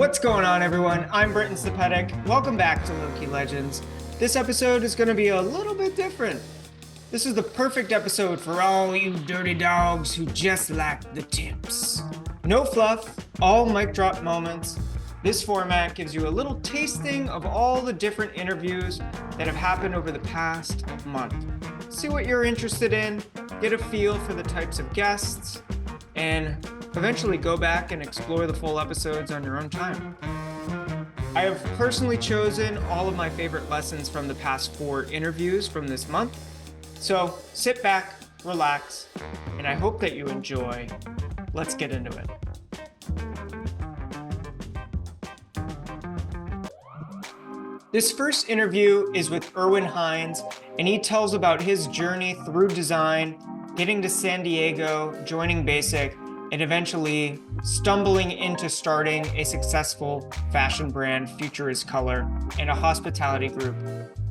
What's going on, everyone? I'm Britton Stepetic. Welcome back to Low-Key Legends. This episode is going to be a little bit different. This is the perfect episode for all you dirty dogs who just lack the tips. No fluff, all mic drop moments. This format gives you a little tasting of all the different interviews that have happened over the past month. See what you're interested in, get a feel for the types of guests, and eventually go back and explore the full episodes on your own time. I have personally chosen all of my favorite lessons from the past 4 interviews from this month. So sit back, relax, and I hope that you enjoy. Let's get into it. This first interview is with Erwin Hines, and he tells about his journey through design, getting to San Diego, joining Basic, and eventually stumbling into starting a successful fashion brand, FutureIsColor, and a hospitality group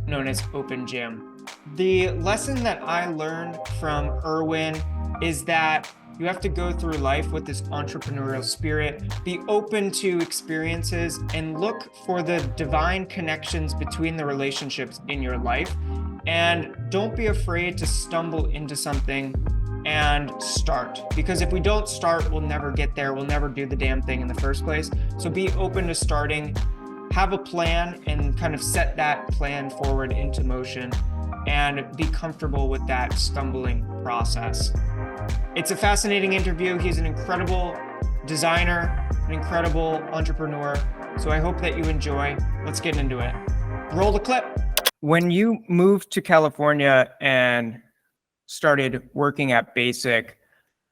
known as Open Gym. The lesson that I learned from Erwin is that you have to go through life with this entrepreneurial spirit, be open to experiences, and look for the divine connections between the relationships in your life. And don't be afraid to stumble into something and start, because if we don't start, we'll never get there. We'll never do the damn thing in the first place. So be open to starting, have a plan, and kind of set that plan forward into motion, and be comfortable with that stumbling process. It's a fascinating interview. He's an incredible designer, an incredible entrepreneur. So I hope that you enjoy. Let's get into it. Roll the clip. When you moved to California and started working at Basic,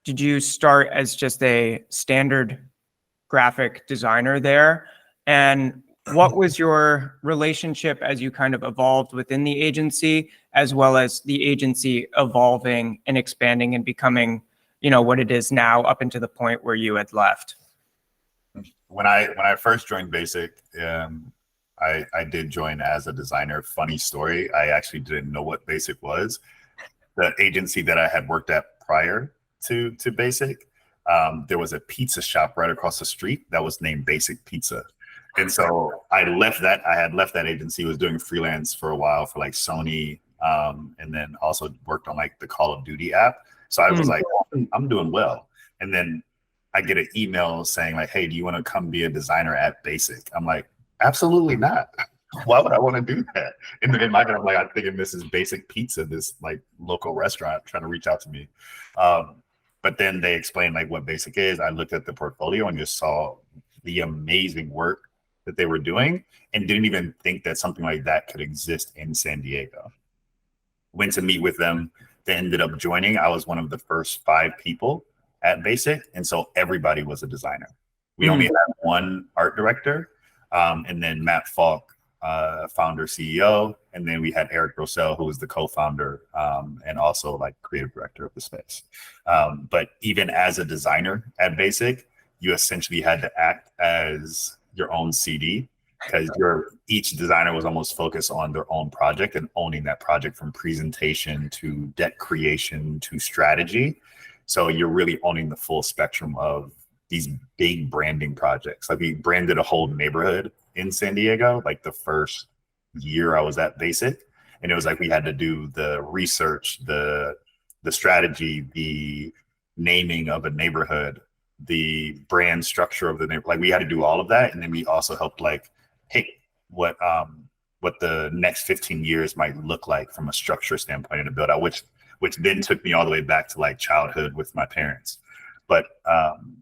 did you start as just a standard graphic designer there? And what was your relationship as you kind of evolved within the agency, as well as the agency evolving and expanding and becoming, you know, what it is now up into the point where you had left? When I first joined Basic, I did join as a designer. Funny story, I actually didn't know what Basic was. The agency that I had worked at prior to Basic, there was a pizza shop right across the street that was named Basic Pizza. And so I left that. I had left that agency, was doing freelance for a while for like S1E, and then also worked on like the Call of Duty app. So I was like, oh, I'm doing well. And then I get an email saying like, hey, do you want to come be a designer at Basic? I'm like, absolutely not. Why would I want to do that? In my head, I'm like, I'm thinking this is Basic Pizza, this like local restaurant trying to reach out to me. But then they explained like what Basic is. I looked at the portfolio and just saw the amazing work that they were doing and didn't even think that something like that could exist in San Diego. Went to meet with them. They ended up joining. I was one of the first 5 people at Basic. And so everybody was a designer. We only had one art director, and then Matt Falk, founder, CEO. And then we had Eric Rossell, who was the co-founder, and also like creative director of the space. But even as a designer at Basic, you essentially had to act as your own CD, because each designer was almost focused on their own project and owning that project from presentation to deck creation to strategy. So you're really owning the full spectrum of these big branding projects. Like we branded a whole neighborhood in San Diego, like the first year I was at Basic. And it was like we had to do the research, the strategy, the naming of a neighborhood, the brand structure of the neighborhood. Like we had to do all of that. And then we also helped like pick what the next 15 years might look like from a structure standpoint in a build out, which then took me all the way back to like childhood with my parents. But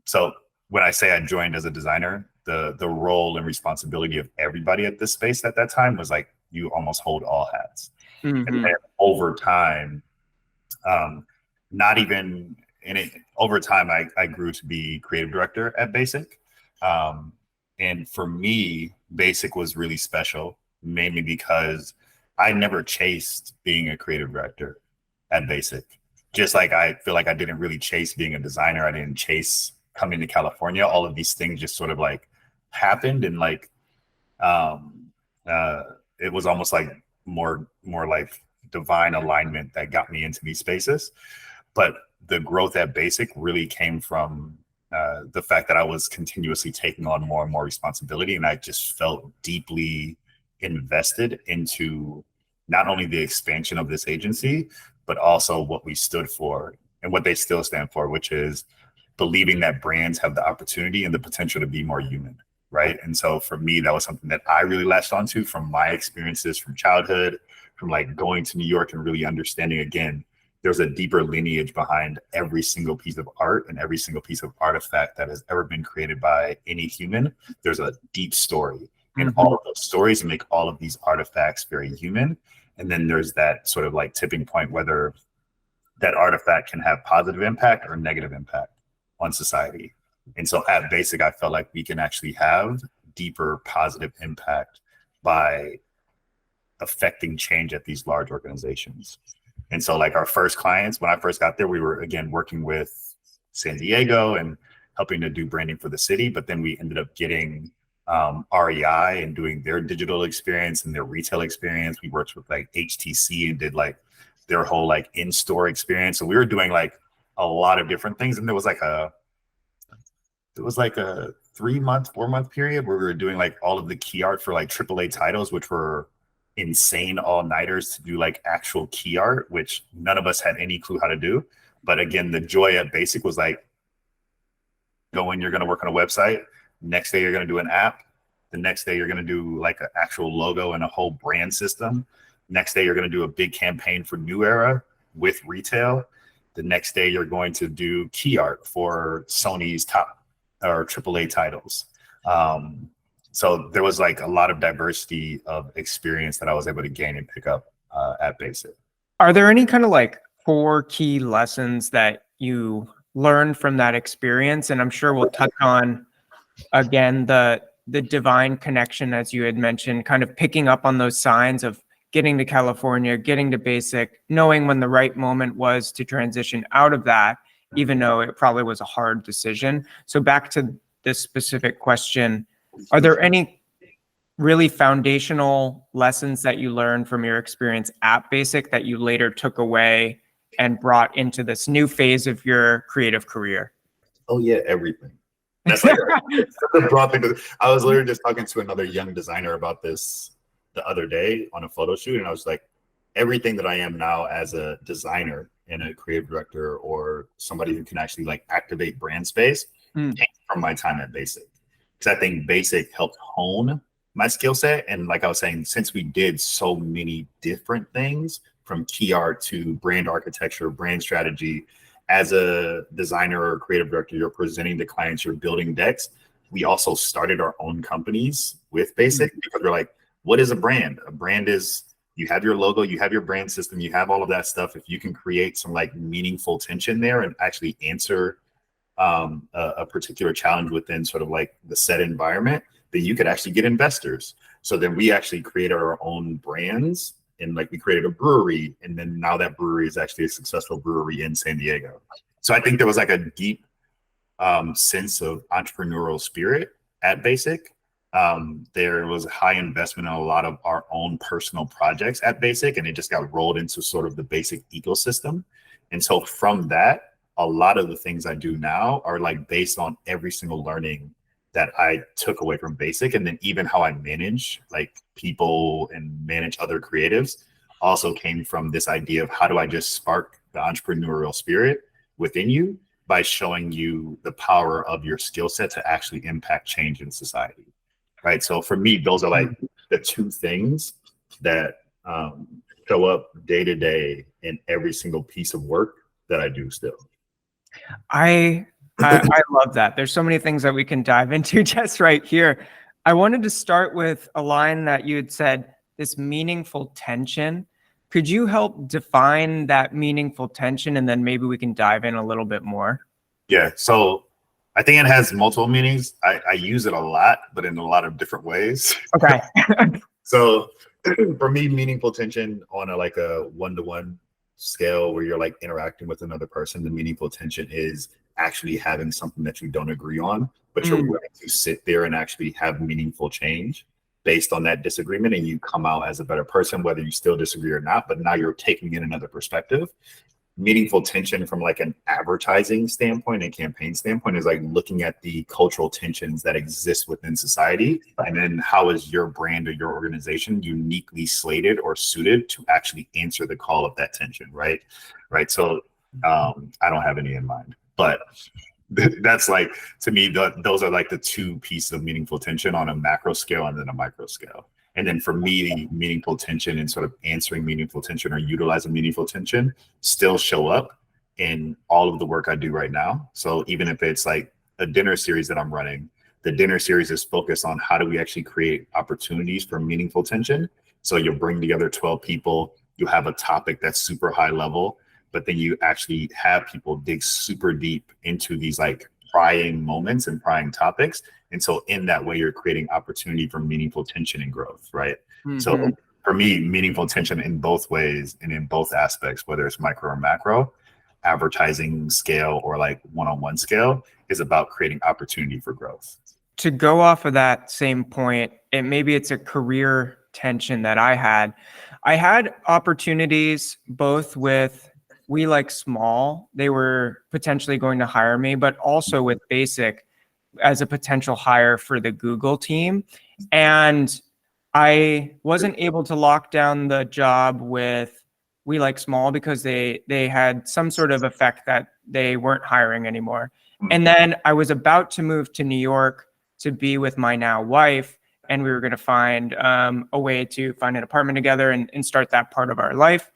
so when I say I joined as a designer, the role and responsibility of everybody at this space at that time was like you almost hold all hats. And then over time, over time, I grew to be creative director at Basic. And for me, Basic was really special, mainly because I never chased being a creative director at Basic. Just like I feel like I didn't really chase being a designer. I didn't chase coming to California. All of these things just sort of like happened, and like it was almost like more like divine alignment that got me into these spaces. But the growth at Basic really came from the fact that I was continuously taking on more and more responsibility, and I just felt deeply invested into not only the expansion of this agency, but also what we stood for and what they still stand for, which is believing that brands have the opportunity and the potential to be more human, right? And so for me, that was something that I really latched onto from my experiences from childhood, from like going to New York and really understanding, again, there's a deeper lineage behind every single piece of art and every single piece of artifact that has ever been created by any human. There's a deep story. And all of those stories make all of these artifacts very human. And then there's that sort of like tipping point, whether that artifact can have positive impact or negative impact on society. And so at Basic, I felt like we can actually have deeper positive impact by affecting change at these large organizations. And so like our first clients, when I first got there, we were, again, working with San Diego and helping to do branding for the city. But then we ended up getting REI and doing their digital experience and their retail experience. We worked with like HTC and did like their whole like in-store experience. So we were doing like a lot of different things. And there was like a 3-month, 4-month period where we were doing like all of the key art for like AAA titles, which were insane all-nighters to do like actual key art, which none of us had any clue how to do. But again, the joy at Basic was like, go in, you're going to work on a website. Next day, you're going to do an app. The next day, you're going to do like an actual logo and a whole brand system. Next day, you're going to do a big campaign for New Era with retail. The next day, you're going to do key art for Sony's top or AAA titles. So there was like a lot of diversity of experience that I was able to gain and pick up at Basic. Are there any kind of like 4 key lessons that you learned from that experience? And I'm sure we'll touch on, again, the divine connection, as you had mentioned, kind of picking up on those signs of getting to California, getting to Basic, knowing when the right moment was to transition out of that, even though it probably was a hard decision. So back to this specific question, are there any really foundational lessons that you learned from your experience at Basic that you later took away and brought into this new phase of your creative career? Oh yeah, everything. That's like a broad thing. I was literally just talking to another young designer about this the other day on a photo shoot, and I was like, everything that I am now as a designer and a creative director or somebody who can actually like activate brand space came from my time at Basic. Because I think Basic helped hone my skill set. And like I was saying, since we did so many different things from key art to brand architecture, brand strategy, as a designer or creative director, you're presenting to clients, you're building decks. We also started our own companies with Basic because we're like, what is a brand? A brand is, you have your logo, you have your brand system, you have all of that stuff. If you can create some like meaningful tension there and actually answer a particular challenge within sort of like the set environment, then you could actually get investors. So then we actually created our own brands, and like we created a brewery, and then now that brewery is actually a successful brewery in San Diego. So I think there was like a deep sense of entrepreneurial spirit at Basic. There was a high investment in a lot of our own personal projects at Basic, and it just got rolled into sort of the Basic ecosystem. And so from that, a lot of the things I do now are like based on every single learning that I took away from Basic. And then even how I manage like people and manage other creatives also came from this idea of how do I just spark the entrepreneurial spirit within you by showing you the power of your skill set to actually impact change in society, right? So for me, those are like the 2 things that show up day to day in every single piece of work that I do still. I love that. There's so many things that we can dive into just right here. I wanted to start with a line that you had said, this meaningful tension. Could you help define that meaningful tension? And then maybe we can dive in a little bit more. Yeah. So I think it has multiple meanings. I use it a lot, but in a lot of different ways. Okay. So for me, meaningful tension on a like a one-to-one scale where you're like interacting with another person, the meaningful tension is actually having something that you don't agree on, but you're willing to sit there and actually have meaningful change based on that disagreement, and you come out as a better person, whether you still disagree or not, but now you're taking in another perspective. meaningful tension from like an advertising standpoint and campaign standpoint is like looking at the cultural tensions that exist within society, and then how is your brand or your organization uniquely slated or suited to actually answer the call of that tension, right? So I don't have any in mind, but that's like, to me, those are like the two pieces of meaningful tension on a macro scale and then a micro scale. And then for me, meaningful tension and sort of answering meaningful tension or utilizing meaningful tension still show up in all of the work I do right now. So even if it's like a dinner series that I'm running, the dinner series is focused on how do we actually create opportunities for meaningful tension. So you'll bring together 12 people, you have a topic that's super high level, but then you actually have people dig super deep into these like prying moments and prying topics. And so in that way, you're creating opportunity for meaningful tension and growth, right? Mm-hmm. So for me, meaningful tension in both ways and in both aspects, whether it's micro or macro, advertising scale or like one-on-one scale, is about creating opportunity for growth. To go off of that same point, and maybe it's a career tension that I had opportunities both with We Like Small. They were potentially going to hire me, but also with Basic as a potential hire for the Google team. And I wasn't able to lock down the job with We Like Small because they had some sort of effect that they weren't hiring anymore. And then I was about to move to New York to be with my now wife, and we were going to find a way to find an apartment together and start that part of our life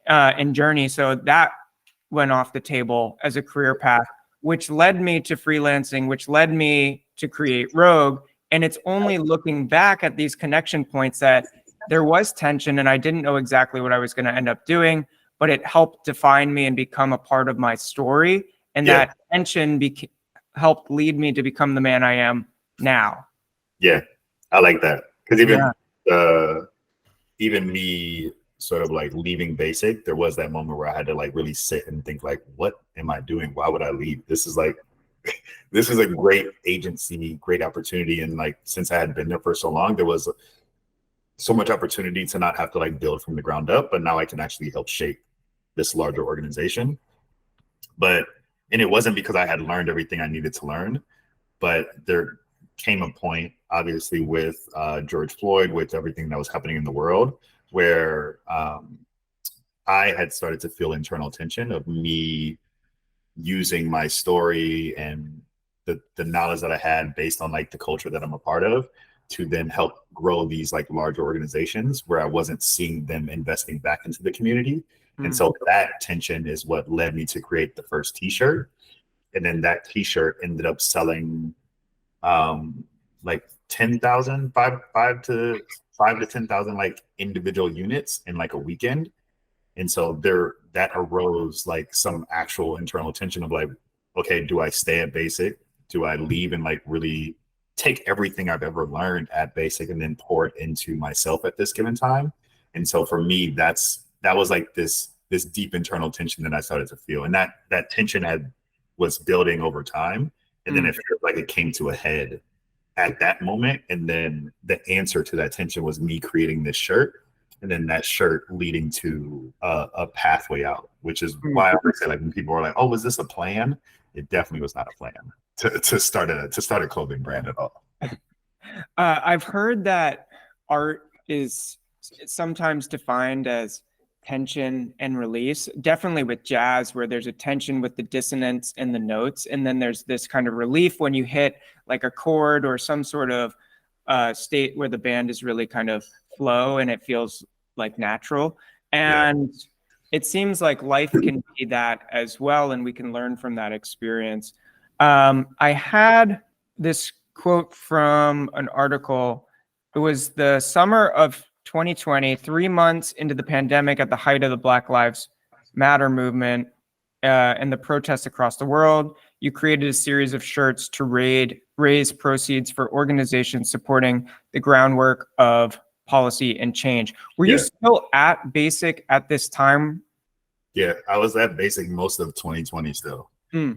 and journey. So that went off the table as a career path, which led me to freelancing, which led me to create Rogue. And it's only looking back at these connection points that there was tension and I didn't know exactly what I was going to end up doing, but it helped define me and become a part of my story. And that tension helped lead me to become the man I am now. Yeah, I like that. Because even me sort of like leaving Basic, there was that moment where I had to like really sit and think like, what am I doing? Why would I leave? This is a great agency, great opportunity. And like, since I had been there for so long, there was so much opportunity to not have to like build from the ground up, but now I can actually help shape this larger organization. And it wasn't because I had learned everything I needed to learn, but there came a point, obviously with George Floyd, with everything that was happening in the world, where I had started to feel internal tension of me using my story and the knowledge that I had based on like the culture that I'm a part of to then help grow these like larger organizations where I wasn't seeing them investing back into the community. And so that tension is what led me to create the first t-shirt. And then that t-shirt ended up selling like 10,000, five to 10,000 like individual units in like a weekend. And so that arose like some actual internal tension of like, okay, do I stay at Basic? Do I leave and like really take everything I've ever learned at Basic and then pour it into myself at this given time? And so for me, that was like this deep internal tension that I started to feel. And that tension was building over time. And then it felt like it came to a head at that moment. And then the answer to that tension was me creating this shirt. And then that shirt leading to a pathway out, which is why I always say, like, when people are like, "Oh, was this a plan?" It definitely was not a plan to start a clothing brand at all. I've heard that art is sometimes defined as tension and release. Definitely with jazz, where there's a tension with the dissonance and the notes, and then there's this kind of relief when you hit like a chord or some sort of state where the band is really kind of flow and it feels like natural. And it seems like life can be that as well, and we can learn from that experience. I had this quote from an article. It was the summer of 2020, 3 months into the pandemic, at the height of the Black Lives Matter movement and the protests across the world. You created a series of shirts to raise proceeds for organizations supporting the groundwork of policy and change. Were you still at Basic at this time? Yeah, I was at Basic most of 2020 still. So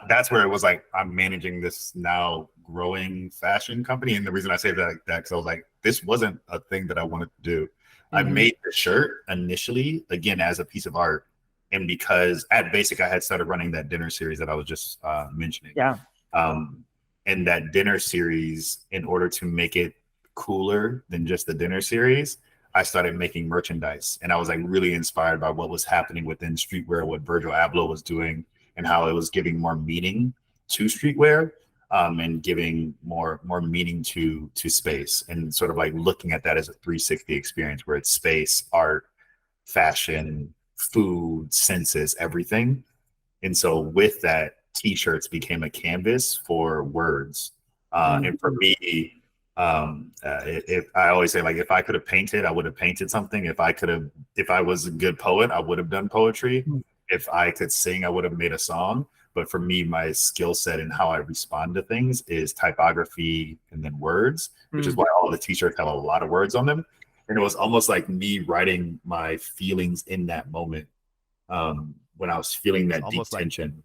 that's where it was like, I'm managing this now growing fashion company. And the reason I say that because I was like, this wasn't a thing that I wanted to do. I made the shirt initially, again, as a piece of art And because at Basic, I had started running that dinner series that I was just mentioning. Yeah. And that dinner series, in order to make it cooler than just the dinner series, I started making merchandise. And I was like really inspired by what was happening within streetwear, what Virgil Abloh was doing, and how it was giving more meaning to streetwear, and giving more meaning to space, and sort of like looking at that as a 360 experience where it's space, art, fashion, food, senses, everything. And so with that, t-shirts became a canvas for words. And for me, if I always say, like, if I could have painted, I would have painted something. If I was a good poet, I would have done poetry. If I could sing, I would have made a song. But for me, my skill set and how I respond to things is typography and then words, which is why all the t-shirts have a lot of words on them. And it was almost like me writing my feelings in that moment, when I was feeling that deep tension,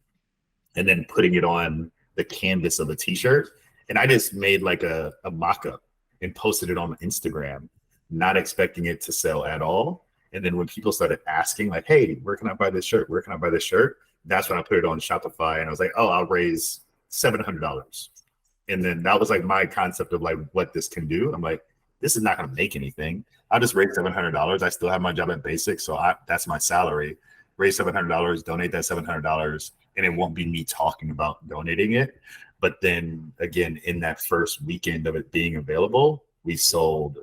and then putting it on the canvas of a t-shirt. And I just made like a mock-up and posted it on Instagram, not expecting it to sell at all. And then when people started asking, like, hey, where can I buy this shirt? Where can I buy this shirt? That's when I put it on Shopify, and I was like, oh, I'll raise $700. And then that was like my concept of like what this can do. I'm like, this is not going to make anything. I'll just raise $700. I still have my job at Basic, so that's my salary. Raise $700, donate that $700, and it won't be me talking about donating it. But then again, in that first weekend of it being available, we sold,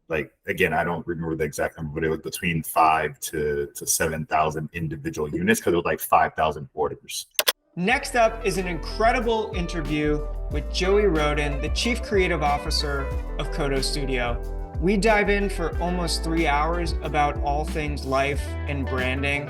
like, again, I don't remember the exact number, but it was between 5,000 to 7,000 individual units, because it was like 5,000 orders. Next up is an incredible interview with Jowey Roden, the Chief Creative Officer of Koto Studio. We dive in for almost 3 hours about all things life and branding,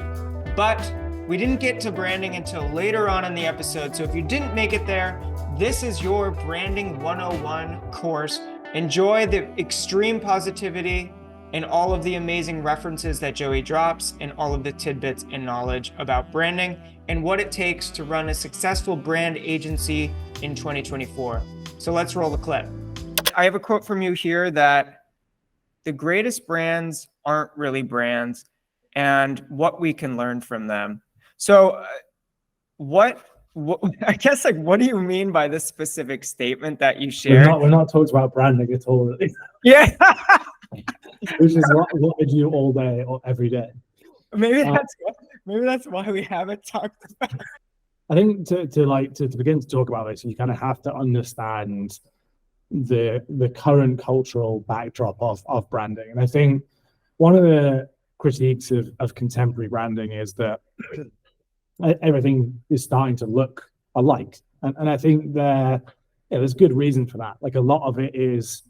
but we didn't get to branding until later on in the episode. So if you didn't make it there, this is your Branding 101 course. Enjoy the extreme positivity and all of the amazing references that Jowey drops, and all of the tidbits and knowledge about branding and what it takes to run a successful brand agency in 2024. So let's roll the clip. I have a quote from you here that the greatest brands aren't really brands, and what we can learn from them. So what I guess, like, what do you mean by this specific statement that you shared? We're not talking about branding at all. Yeah. Which is what I do all day or every day. Maybe that's why we haven't talked about it. I think to begin to talk about this, you kind of have to understand the current cultural backdrop of branding. And I think one of the critiques of contemporary branding is that everything is starting to look alike. And I think there's good reason for that. Like, a lot of it is,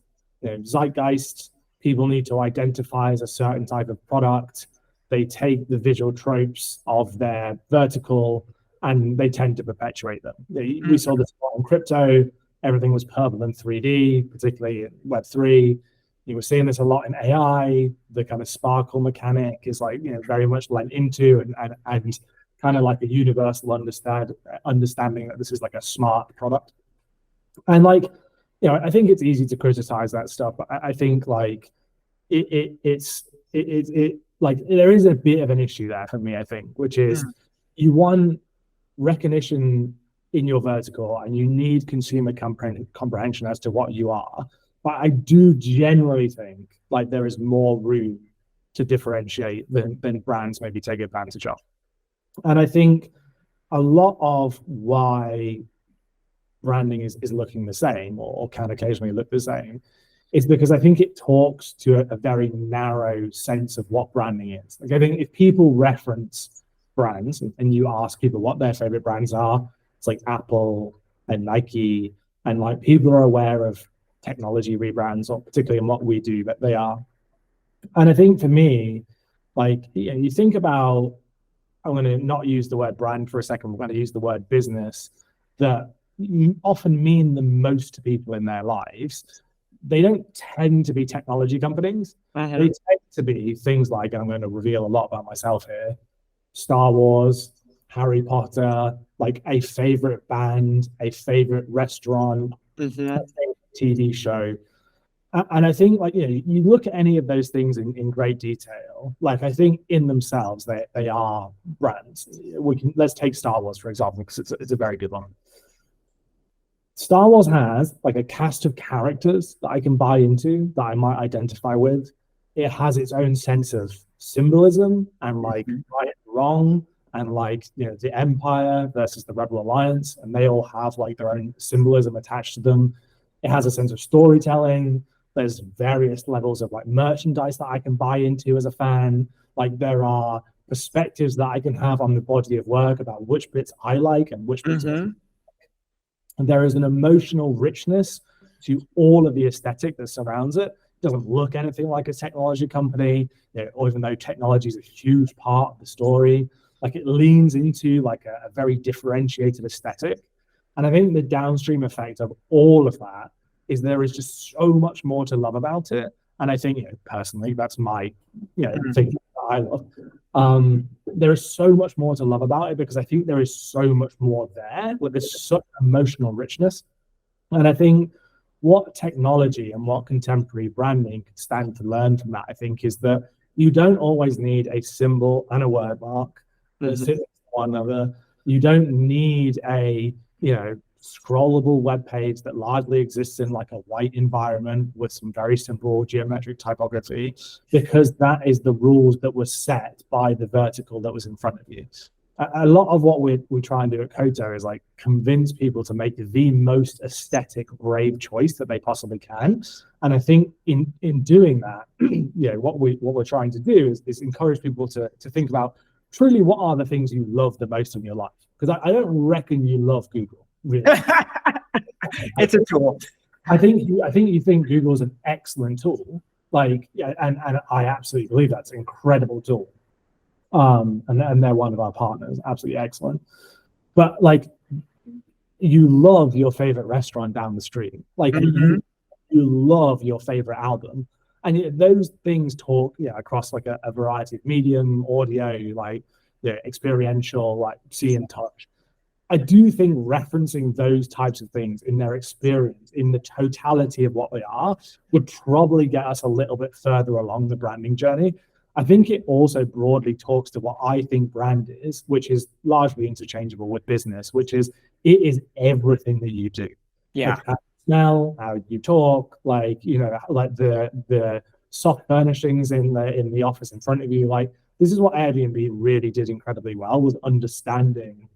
zeitgeist. People need to identify as a certain type of product. They take the visual tropes of their vertical and they tend to perpetuate them. We saw this in crypto. Everything was purple and 3D, particularly in Web3. You were seeing this a lot in AI. The kind of sparkle mechanic is like, very much lent into and kind of like a universal understanding that this is like a smart product. And like, I think it's easy to criticize that stuff, but I think like it's like there is a bit of an issue there for me, I think, which is you want recognition in your vertical and you need consumer comprehension as to what you are. But I do generally think like there is more room to differentiate than brands maybe take advantage of. And I think a lot of why branding is looking the same or can occasionally look the same is because I think it talks to a very narrow sense of what branding is. Like, I think if people reference brands and you ask people what their favorite brands are, it's like Apple and Nike, and like people are aware of technology rebrands, or particularly in what we do, that they are. And I think for me, like, you think about, I'm going to not use the word brand for a second, we're going to use the word business, that often mean the most to people in their lives. They don't tend to be technology companies. They tend to be things like, and I'm going to reveal a lot about myself here, Star Wars, Harry Potter, like a favorite band, a favorite restaurant, a favorite TV show. And I think, like, you look at any of those things in great detail, like, I think in themselves, they are brands. Let's take Star Wars, for example, because it's a very good one. Star Wars has like a cast of characters that I can buy into, that I might identify with. It has its own sense of symbolism and like right and wrong, and like, the Empire versus the Rebel Alliance, and they all have like their own symbolism attached to them. It has a sense of storytelling. There's various levels of like merchandise that I can buy into as a fan. Like, there are perspectives that I can have on the body of work about which bits I like and which bits. And there is an emotional richness to all of the aesthetic that surrounds it. It doesn't look anything like a technology company, or even though technology is a huge part of the story, like, it leans into like a very differentiated aesthetic. And I think the downstream effect of all of that is there is just so much more to love about it. And I think, personally, that's my, thing that I love. There is so much more to love about it because I think there is so much more there. Like, there's such emotional richness. And I think what technology and what contemporary branding can stand to learn from that, I think, is that you don't always need a symbol and a word mark that sit next to one another. You don't need a, scrollable web page that largely exists in like a white environment with some very simple geometric typography, because that is the rules that were set by the vertical that was in front of you. A lot of what we try and do at Koto is like convince people to make the most aesthetic, brave choice that they possibly can. And I think in doing that, what we're trying to do is encourage people to think about truly what are the things you love the most in your life. Because I don't reckon you love Google. Really. It's a tool. I think you think Google is an excellent tool. Like, and I absolutely believe that's an incredible tool. And they're one of our partners, absolutely excellent. But like, you love your favorite restaurant down the street. Like, you love your favorite album, and those things talk across like a variety of medium, audio, like experiential, like see and touch. I do think referencing those types of things in their experience, in the totality of what they are, would probably get us a little bit further along the branding journey. I think it also broadly talks to what I think brand is, which is largely interchangeable with business, which is it is everything that you do. Yeah. Like how you smell, how you talk, like, like the soft furnishings in the office in front of you. Like, this is what Airbnb really did incredibly well, was understanding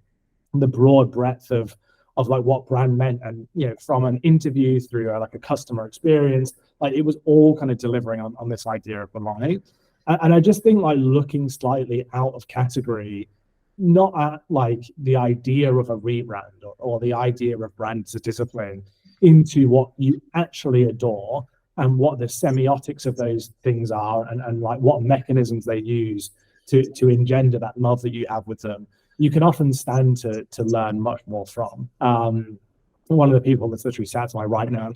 the broad breadth of like what brand meant, and from an interview through like a customer experience, like it was all kind of delivering on this idea of belonging. And I just think like looking slightly out of category, not at like the idea of a rebrand or the idea of brand as a discipline, into what you actually adore and what the semiotics of those things are, and like what mechanisms they use to engender that love that you have with them. You can often stand to learn much more from. One of the people that's literally sat to my right now,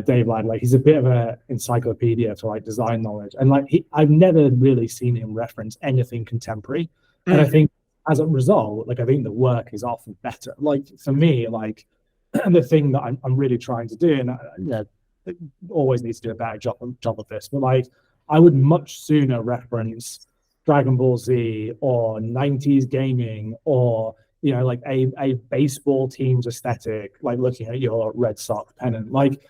Dave Ladd, like, he's a bit of an encyclopedia for like design knowledge, and like I've never really seen him reference anything contemporary. And I think as a result, like I think the work is often better. Like for me, like the thing that I'm really trying to do, and always need to do a better job of this, but like I would much sooner reference Dragon Ball Z or 90s gaming, or like a baseball team's aesthetic, like looking at your Red Sox pennant. Like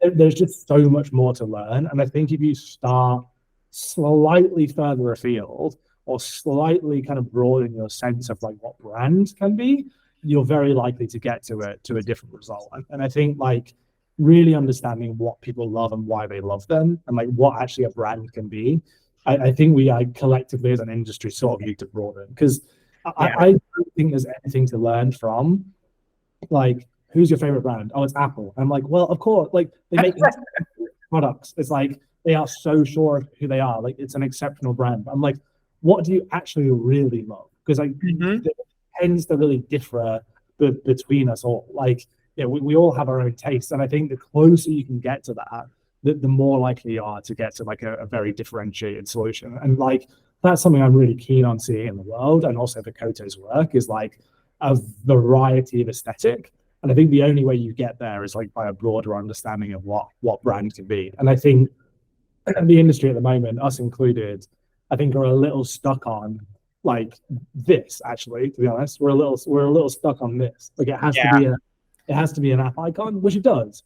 there's just so much more to learn. And I think if you start slightly further afield or slightly kind of broaden your sense of like what brands can be, you're very likely to get to a different result. And I think like really understanding what people love and why they love them, and like what actually a brand can be, I think we collectively as an industry sort of need to broaden, because I don't think there's anything to learn from like, who's your favorite brand? Oh, it's Apple. I'm like, well, of course, like they make products. It's like they are so sure of who they are. Like it's an exceptional brand. I'm like, what do you actually really love? Because like it tends to really differ between us all. Like we all have our own tastes, and I think the closer you can get to that, the more likely you are to get to like a very differentiated solution. And like that's something I'm really keen on seeing in the world, and also the Koto's work is like a variety of aesthetic, And I think the only way you get there is like by a broader understanding of what brand can be. And I think the industry at the moment, us included, I think are a little stuck on like this. Actually, to be honest, we're a little stuck on this. Like it has to be an app icon, which it does,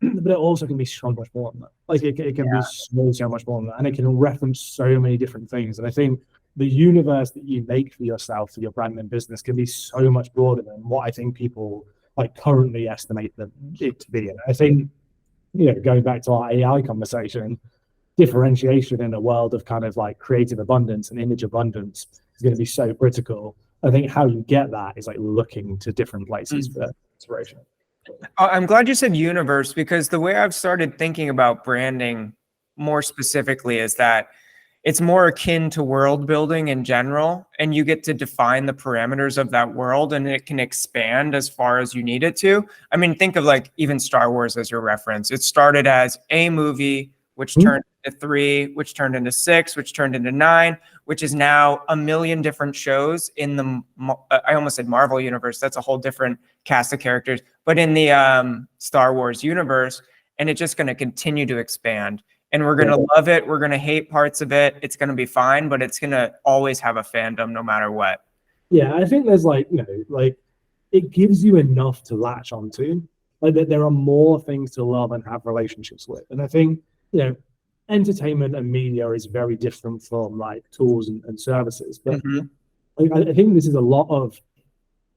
but it also can be so much more than that. Like it can be so much more than that, and it can reference so many different things. And I think the universe that you make for yourself, for your brand and business, can be so much broader than what I think people like currently estimate it to be. And I think, going back to our AI conversation, differentiation in a world of kind of like creative abundance and image abundance is going to be so critical. I think how you get that is like looking to different places for inspiration. I'm glad you said universe, because the way I've started thinking about branding more specifically is that it's more akin to world building in general, and you get to define the parameters of that world, and it can expand as far as you need it to. I mean, think of like even Star Wars as your reference. It started as a movie, which turned into 3, which turned into 6, which turned into 9, which is now a million different shows in the, I almost said Marvel universe. That's a whole different cast of characters, but in the Star Wars universe, and it's just going to continue to expand. And we're going to love it. We're going to hate parts of it. It's going to be fine, but it's going to always have a fandom no matter what. Yeah, I think there's like, like it gives you enough to latch onto. Like there are more things to love and have relationships with. And I think, entertainment and media is very different from like tools and services. But I think this is a lot of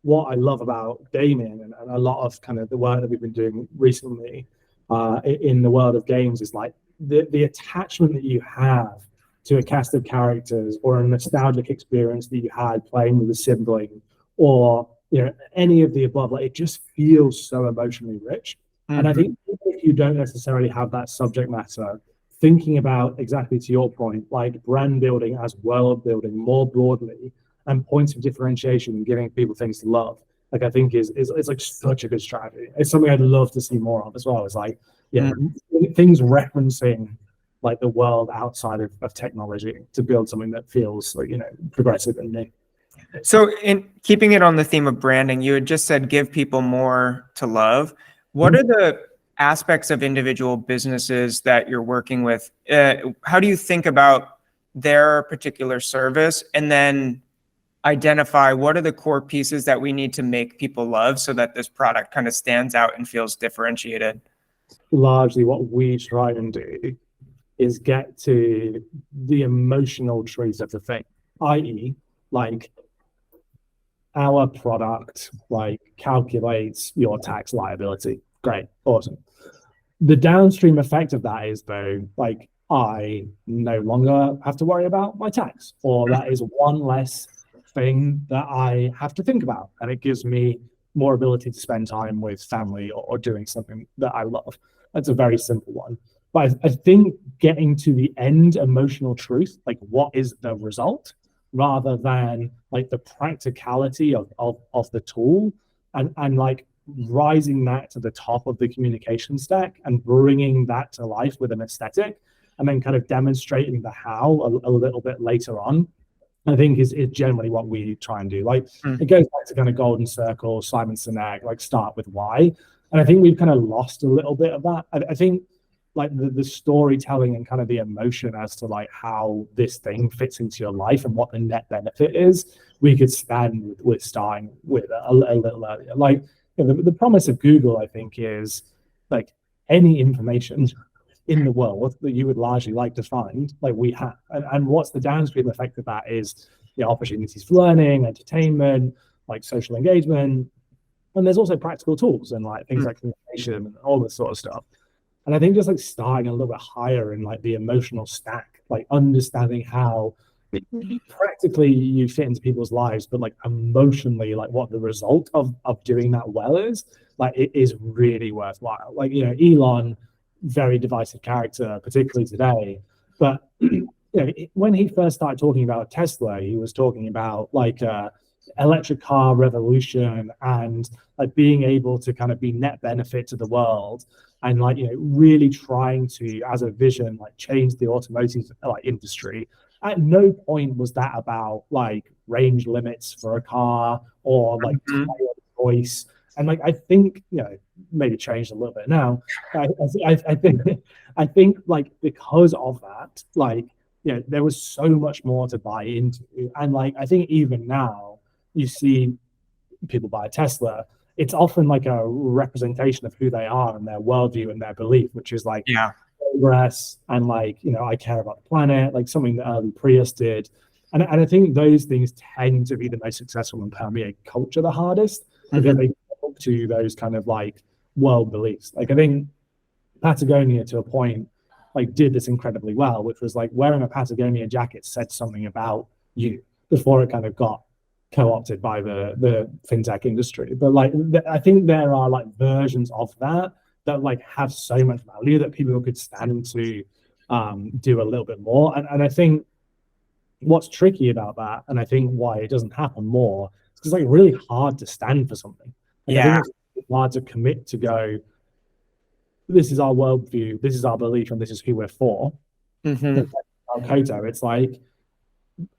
what I love about gaming and a lot of kind of the work that we've been doing recently in the world of games is like, the attachment that you have to a cast of characters or a nostalgic experience that you had playing with a sibling or any of the above, like it just feels so emotionally rich. And I think if you don't necessarily have that subject matter, thinking about, exactly to your point, like brand building as world building more broadly and points of differentiation and giving people things to love, like I think is like such a good strategy. It's something I'd love to see more of as well. It's like things referencing like the world outside of technology to build something that feels like progressive and new. So in keeping it on the theme of branding, you had just said give people more to love. What are the aspects of individual businesses that you're working with? How do you think about their particular service, and then identify what are the core pieces that we need to make people love so that this product kind of stands out and feels differentiated? Largely what we try and do is get to the emotional truth of the thing, i.e. like our product like calculates your tax liability. Great, awesome. The downstream effect of that is though, like I no longer have to worry about my tax, or that is one less thing that I have to think about, and it gives me more ability to spend time with family or doing something that I love. That's a very simple one. But I think getting to the end emotional truth, like what is the result, rather than like the practicality of the tool and like rising that to the top of the communication stack and bringing that to life with an aesthetic, and then kind of demonstrating the how a little bit later on, I think is generally what we try and do. Like it goes back to kind of Golden Circle, Simon Sinek, like start with why. And I think we've kind of lost a little bit of that. I think like the storytelling and kind of the emotion as to like how this thing fits into your life and what the net benefit is, we could stand with starting with a little earlier. Like the promise of Google, I think, is like any information in the world that you would largely like to find, like we have. And what's the downstream effect of that is opportunities for learning, entertainment, like social engagement. And there's also practical tools and like things like communication and all this sort of stuff. And I think just like starting a little bit higher in like the emotional stack, like understanding how practically you fit into people's lives, but like emotionally, like what the result of doing that well is, like it is really worthwhile. Like, Elon, very divisive character, particularly today. But when he first started talking about Tesla, he was talking about like electric car revolution and like being able to kind of be net benefit to the world, and like really trying to, as a vision, like change the automotive like industry. At no point was that about like range limits for a car or like tire choice. And like I think, you know, maybe changed a little bit now. I think like because of that, like, you know, there was so much more to buy into. And like I think even now you see people buy a Tesla, it's often like a representation of who they are and their worldview and their belief, which is like progress and like, you know, I care about the planet, like something that early Prius did. And I think those things tend to be the most successful and permeate culture the hardest, because they talk to those kind of like world beliefs. Like I think Patagonia to a point like did this incredibly well, which was like wearing a Patagonia jacket said something about you before it kind of got co-opted by the fintech industry. But like I think there are like versions of that like have so much value that people could stand to do a little bit more. And I think what's tricky about that, and I think why it doesn't happen more, is because it's like really hard to stand for something. Like, I think it's hard to commit to go, this is our worldview, this is our belief, and this is who we're for. Koto, it's like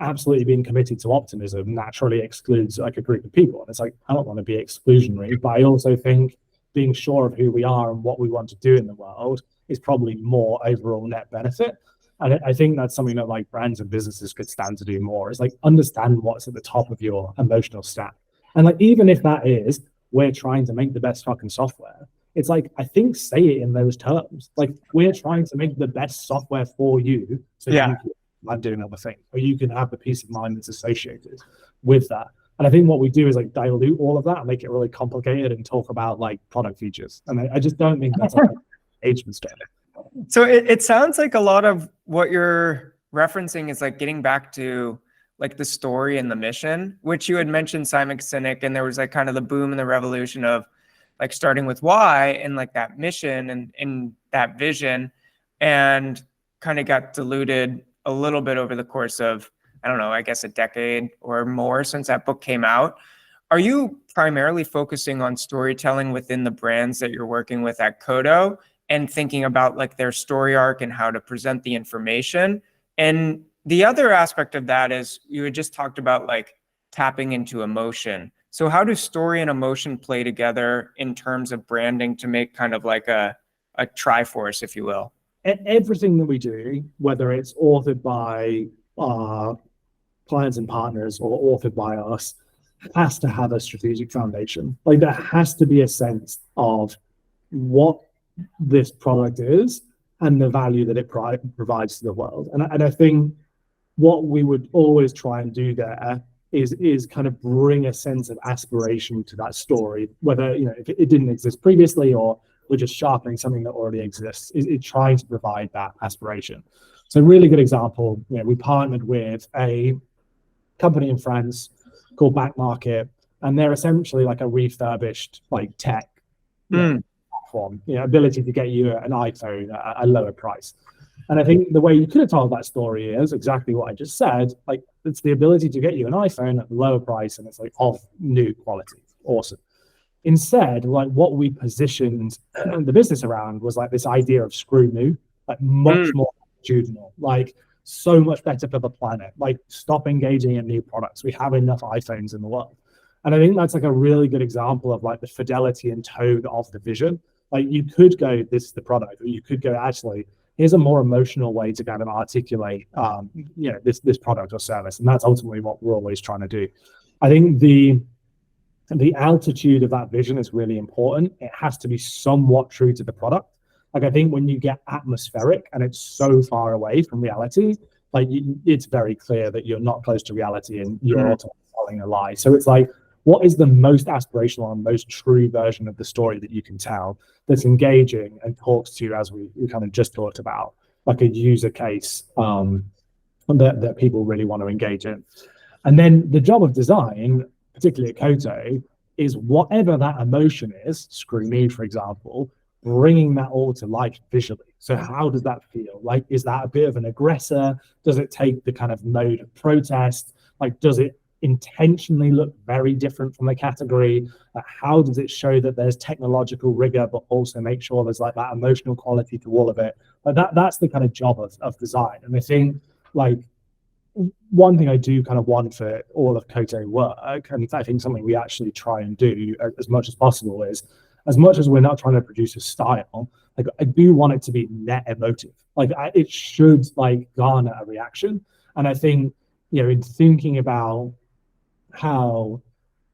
absolutely being committed to optimism naturally excludes like a group of people. And it's like, I don't want to be exclusionary, but I also think being sure of who we are and what we want to do in the world is probably more overall net benefit. And I think that's something that like brands and businesses could stand to do more, is like understand what's at the top of your emotional stack. And like, even if that is, we're trying to make the best fucking software, it's like, I think say it in those terms. Like, we're trying to make the best software for you, so you can like doing other things, or you can have the peace of mind that's associated with that. And I think what we do is like dilute all of that and make it really complicated and talk about like product features. And I just don't think that's like engagement strategy. So it sounds like a lot of what you're referencing is like getting back to like the story and the mission, which you had mentioned Simon Sinek, and there was like kind of the boom and the revolution of like starting with why and like that mission and that vision, and kind of got diluted a little bit over the course of, I don't know, I guess a decade or more since that book came out. Are you primarily focusing on storytelling within the brands that you're working with at Koto and thinking about like their story arc and how to present the information? And the other aspect of that is you had just talked about like tapping into emotion. So how do story and emotion play together in terms of branding to make kind of like a triforce, if you will? Everything that we do, whether it's authored by our clients and partners or authored by us, has to have a strategic foundation. Like, there has to be a sense of what this product is and the value that it provides to the world. And I think what we would always try and do there is kind of bring a sense of aspiration to that story, whether, you know, if it didn't exist previously or we're just sharpening something that already exists, is trying to provide that aspiration. So a really good example, you know, we partnered with a company in France called Back Market, and they're essentially like a refurbished like tech platform, you know, ability to get you an iPhone at a lower price. And I think the way you could have told that story is exactly what I just said. Like, it's the ability to get you an iPhone at a lower price, and it's like of new quality. Awesome. Instead, like what we positioned the business around was like this idea of screw new, like much more attitudinal, like so much better for the planet. Like, stop engaging in new products. We have enough iPhones in the world. And I think that's like a really good example of like the fidelity and tone of the vision. Like, you could go, this is the product, or you could go, actually, here's a more emotional way to kind of articulate, you know, this product or service. And that's ultimately what we're always trying to do. I think the altitude of that vision is really important. It has to be somewhat true to the product. Like, I think when you get atmospheric and it's so far away from reality, like it's very clear that you're not close to reality and you're also telling a lie. So it's like, what is the most aspirational and most true version of the story that you can tell that's engaging and talks to, as we kind of just talked about, like a user case that people really want to engage in. And then the job of design, particularly at Koto, is whatever that emotion is, screw me, for example, bringing that all to life visually. So how does that feel? Like, is that a bit of an aggressor? Does it take the kind of mode of protest? Like, does it intentionally look very different from the category? How does it show that there's technological rigor, but also make sure there's like that emotional quality to all of it? But that's the kind of job of design. And I think, like, one thing I do kind of want for all of Koto work, and I think something we actually try and do as much as possible, is as much as we're not trying to produce a style, like I do want it to be net emotive. Like it should like garner a reaction. And I think, in thinking about how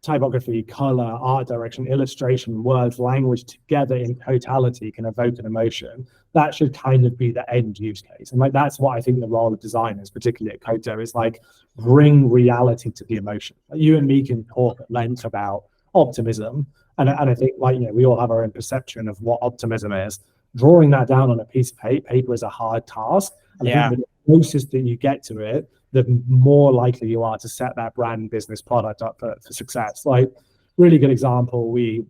typography, color, art direction, illustration, words, language together in totality can evoke an emotion, that should kind of be the end use case. And like that's what I think the role of designers, particularly at Koto, is like bring reality to the emotion. Like, you and me can talk at length about optimism, and I think like we all have our own perception of what optimism is. Drawing that down on a piece of paper is a hard task. And I think the closest that you get to it, the more likely you are to set that brand, business, product up for success. Like, really good example, we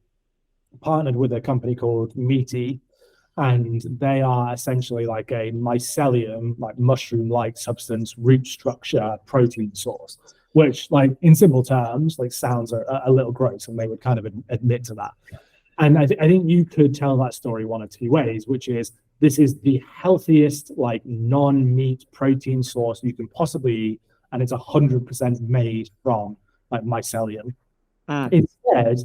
partnered with a company called Meaty, and they are essentially like a mycelium, like mushroom-like substance, root structure, protein source, which like in simple terms, like sounds a little gross, and they would kind of admit to that. And I think you could tell that story one of two ways, which is this is the healthiest, like non-meat protein source you can possibly eat, and it's 100% made from like mycelium. Instead,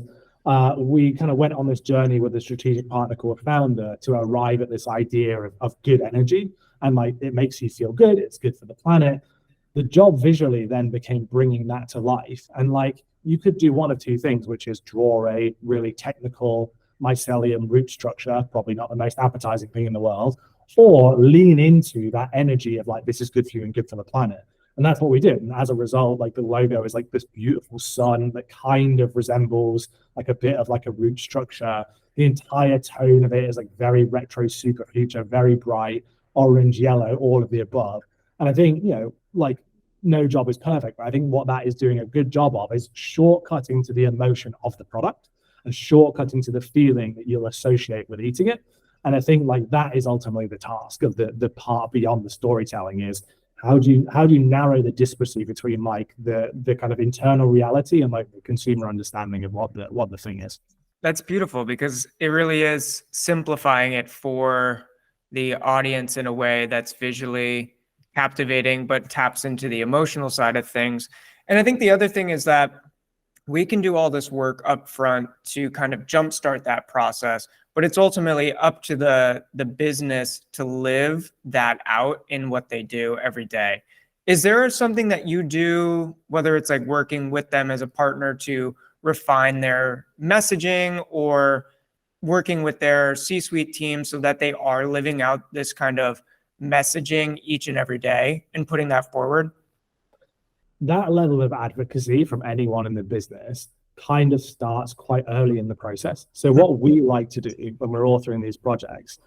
we kind of went on this journey with a strategic partner called Founder to arrive at this idea of good energy, and like it makes you feel good, it's good for the planet. The job visually then became bringing that to life, and like you could do one of two things, which is draw a really technical mycelium root structure, probably not the most appetizing thing in the world, or lean into that energy of like, this is good for you and good for the planet. And that's what we did. And as a result, like the logo is like this beautiful sun that kind of resembles like a bit of like a root structure. The entire tone of it is like very retro, super future, very bright, orange, yellow, all of the above. And I think, like no job is perfect, but I think what that is doing a good job of is shortcutting to the emotion of the product and shortcutting to the feeling that you'll associate with eating it. And I think like that is ultimately the task of the part beyond the storytelling, is how do you narrow the disparity between like the kind of internal reality and like the consumer understanding of what the thing is. That's beautiful, because it really is simplifying it for the audience in a way that's visually captivating, but taps into the emotional side of things. And I think the other thing is that we can do all this work up front to kind of jumpstart that process, but it's ultimately up to the business to live that out in what they do every day. Is there something that you do, whether it's like working with them as a partner to refine their messaging, or working with their C-suite team so that they are living out this kind of messaging each and every day and putting that forward? That level of advocacy from anyone in the business kind of starts quite early in the process. So what we like to do when we're authoring these projects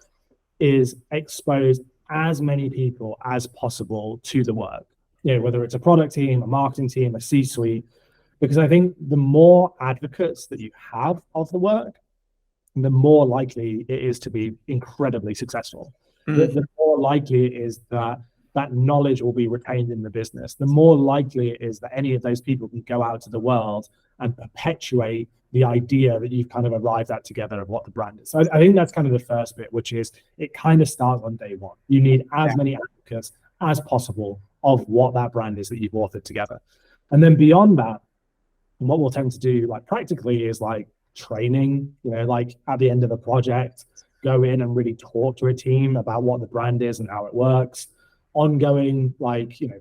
is expose as many people as possible to the work, whether it's a product team, a marketing team, a C-suite, because I think the more advocates that you have of the work, the more likely it is to be incredibly successful. The more likely it is that knowledge will be retained in the business. The more likely it is that any of those people can go out to the world and perpetuate the idea that you've kind of arrived at together of what the brand is. So I think that's kind of the first bit, which is it kind of starts on day one. You need as many advocates as possible of what that brand is that you've authored together. And then beyond that, what we'll tend to do like practically is like training, like at the end of a project, go in and really talk to a team about what the brand is and how it works. Ongoing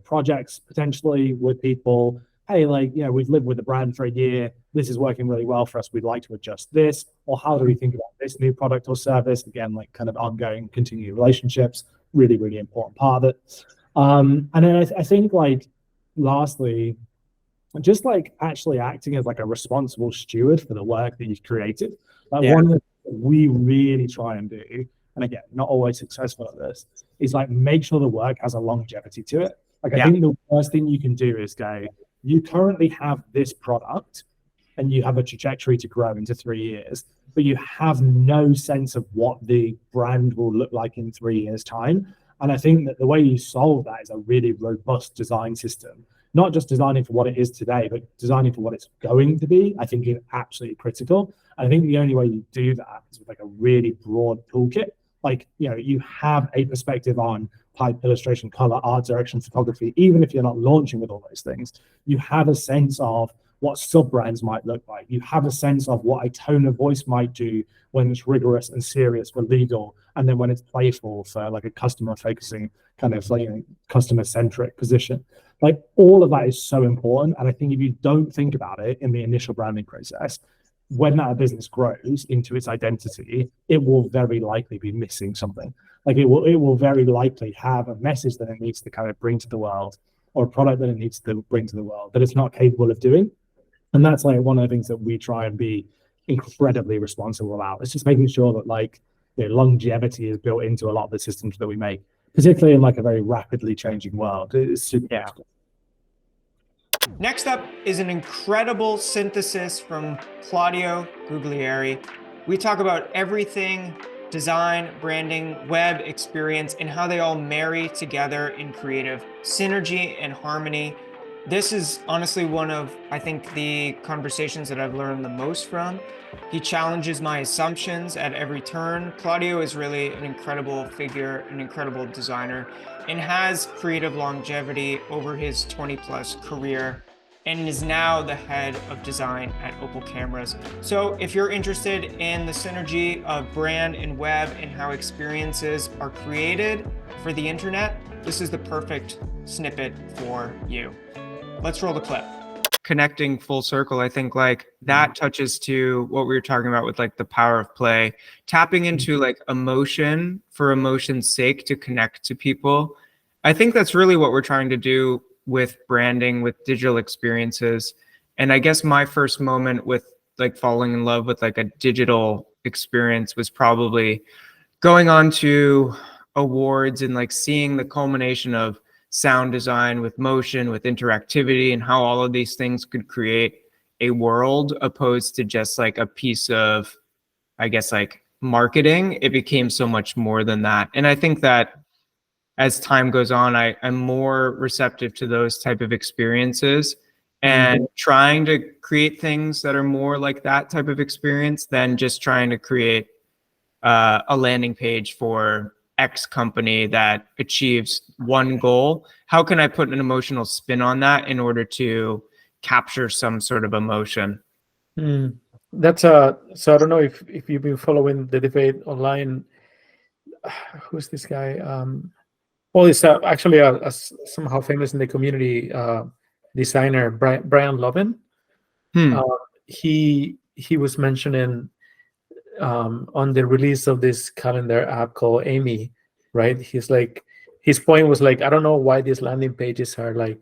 projects potentially with people. Hey, we've lived with the brand for a year, this is working really well for us, we'd like to adjust this, or how do we think about this new product or service? Again, like kind of ongoing continued relationships, really, really important part of it. And then I think like lastly, just like actually acting as like a responsible steward for the work that you've created. One of the things we really try and do, and again, not always successful at this, is like make sure the work has a longevity to it. Like I think the worst thing you can do is go, you currently have this product and you have a trajectory to grow into 3 years, but you have no sense of what the brand will look like in 3 years' time. And I think that the way you solve that is a really robust design system. Not just designing for what it is today, but designing for what it's going to be, I think is absolutely critical. And I think the only way you do that is with like a really broad toolkit. Like, you have a perspective on type, illustration, color, art direction, photography, even if you're not launching with all those things, you have a sense of what sub-brands might look like. You have a sense of what a tone of voice might do when it's rigorous and serious for legal, and then when it's playful for like a customer-focusing kind of like customer-centric position. Like all of that is so important. And I think if you don't think about it in the initial branding process, when that business grows into its identity, it will very likely be missing something. Like it will very likely have a message that it needs to kind of bring to the world, or a product that it needs to bring to the world that it's not capable of doing. And that's like one of the things that we try and be incredibly responsible about. It's just making sure that like longevity is built into a lot of the systems that we make, particularly in like a very rapidly changing world. It's super critical. Next up is an incredible synthesis from Claudio Guglieri. We talk about everything design, branding, web experience, and how they all marry together in creative synergy and harmony. This is honestly one of, I think, the conversations that I've learned the most from. He challenges my assumptions at every turn. Claudio is really an incredible figure, an incredible designer, and has creative longevity over his 20-plus career, and is now the head of design at Opal Cameras. So if you're interested in the synergy of brand and web and how experiences are created for the internet, this is the perfect snippet for you. Let's roll the clip. Connecting full circle, I think like that touches to what we were talking about with like the power of play, tapping into like emotion for emotion's sake to connect to people. I think that's really what we're trying to do with branding, with digital experiences. And I guess my first moment with like falling in love with like a digital experience was probably going on to awards and like seeing the culmination of sound design with motion, with interactivity, and how all of these things could create a world opposed to just like a piece of, I guess, like marketing. It became so much more than that. And I think that as time goes on, I'm more receptive to those type of experiences and trying to create things that are more like that type of experience than just trying to create a landing page for X company that achieves one goal. How can I put an emotional spin on that in order to capture some sort of emotion? That's so I don't know if you've been following the debate online. Who's this guy? Well, it's actually a somehow famous in the community designer, Brian Lovin. He was mentioning on the release of this calendar app called Amy, right? He's like, his point was like, I don't know why these landing pages are like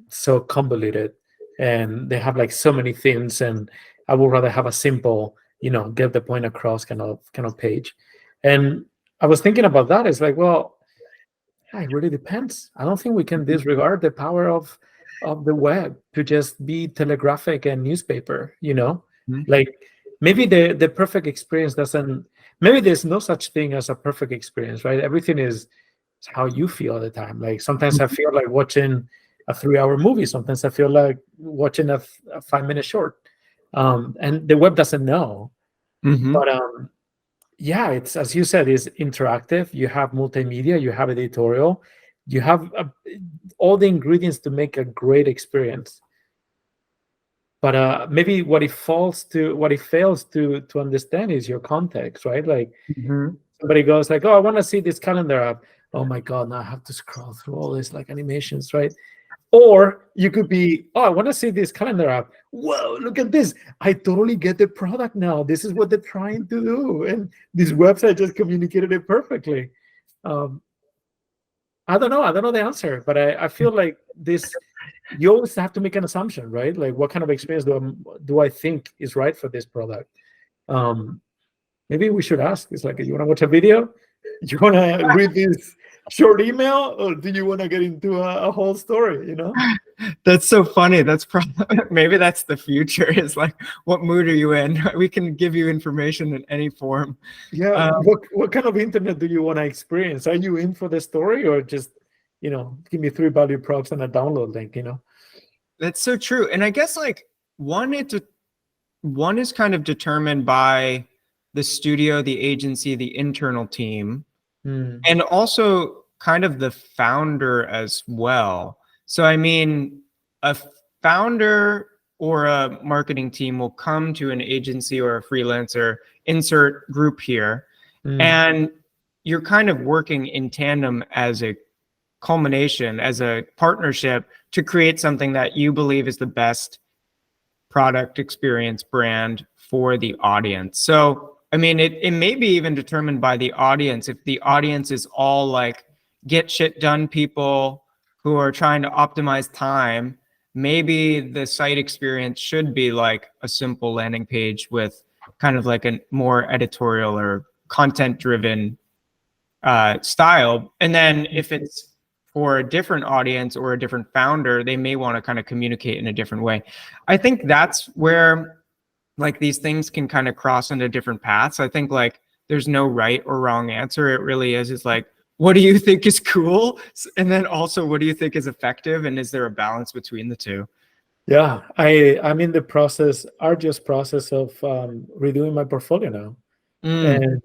so convoluted and they have like so many themes, and I would rather have a simple, get the point across kind of page. And I was thinking about that. It's like, well, yeah, it really depends. I don't think we can disregard the power of the web to just be telegraphic and newspaper, like maybe the perfect experience maybe there's no such thing as a perfect experience, right? Everything is how you feel at the time. Like sometimes I feel like watching a 3-hour movie. Sometimes I feel like watching a 5-minute short. And the web doesn't know. But yeah, it's, as you said, it's interactive. You have multimedia, you have editorial, you have all the ingredients to make a great experience. But maybe what it fails to understand is your context, right? Like somebody goes like, "Oh, I want to see this calendar app." Oh my God, now I have to scroll through all these like animations, right? Or you could be, "Oh, I want to see this calendar app. Whoa, look at this. I totally get the product now. This is what they're trying to do. And this website just communicated it perfectly." I don't know the answer, but I feel like this, you always have to make an assumption, right? Like, what kind of experience do I think is right for this product? Maybe we should ask. It's like, you want to watch a video? You want to read this short email, or do you want to get into a whole story? That's so funny. That's probably, maybe that's the future, is like, what mood are you in? We can give you information in any form. Yeah. What kind of internet do you want to experience? Are you in for the story, or just, give me 3 value props and a download link, That's so true. And I guess like one is kind of determined by the studio, the agency, the internal team. And also kind of the founder as well. So, I mean, a founder or a marketing team will come to an agency or a freelancer, insert group here, and you're kind of working in tandem as a culmination, as a partnership to create something that you believe is the best product experience brand for the audience. So, I mean, it may be even determined by the audience. If the audience is all like get shit done people who are trying to optimize time, maybe the site experience should be like a simple landing page with kind of like a more editorial or content driven style. And then if it's for a different audience or a different founder, they may want to kind of communicate in a different way. I think that's where like these things can kind of cross into different paths. I think like there's no right or wrong answer. It really is. It's like, what do you think is cool? And then also, what do you think is effective? And is there a balance between the two? Yeah, I'm in the arduous process of redoing my portfolio now, and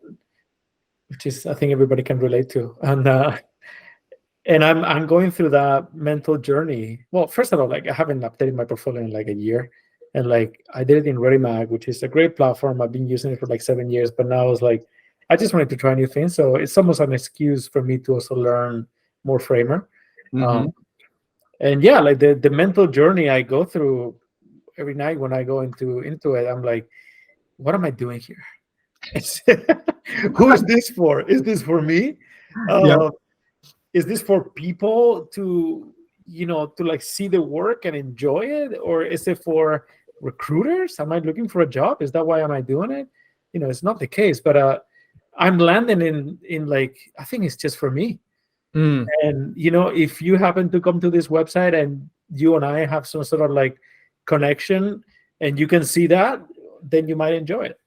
which is I think everybody can relate to. And I'm going through that mental journey. Well, first of all, like I haven't updated my portfolio in like a year, and like I did it in ReadyMag, which is a great platform. I've been using it for like 7 years, but now I was like, I just wanted to try new things. So it's almost an excuse for me to also learn more Framer. And yeah, like the mental journey I go through every night when I go into it, I'm like, what am I doing here? Who is this for? Is this for me? Is this for people to, to like see the work and enjoy it? Or is it for recruiters? Am I looking for a job? Is that why am I doing it? It's not the case, but I'm landing in like, I think it's just for me. And, if you happen to come to this website and you and I have some sort of like connection and you can see that, then you might enjoy it.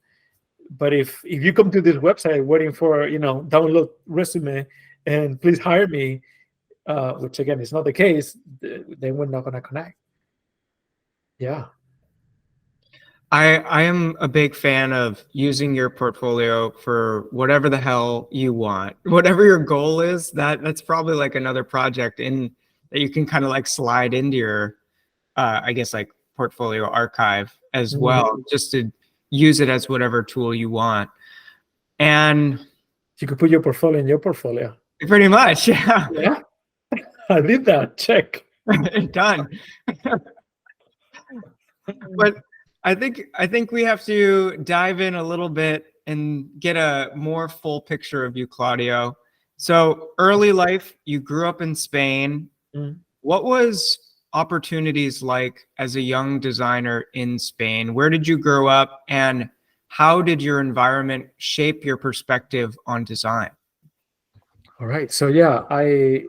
But if you come to this website waiting for, download resume and please hire me, which again is not the case, then we're not going to connect. Yeah. I am a big fan of using your portfolio for whatever the hell you want. Whatever your goal is, that's probably like another project that you can kind of like slide into your, I guess like portfolio archive as well, just to use it as whatever tool you want. And you could put your portfolio in your portfolio. Pretty much, yeah. Yeah, I did that. Check. Done. But I think we have to dive in a little bit and get a more full picture of you, Claudio. So early life, you grew up in Spain. What was opportunities like as a young designer in Spain? Where did you grow up, and how did your environment shape your perspective on design? All right. So yeah, I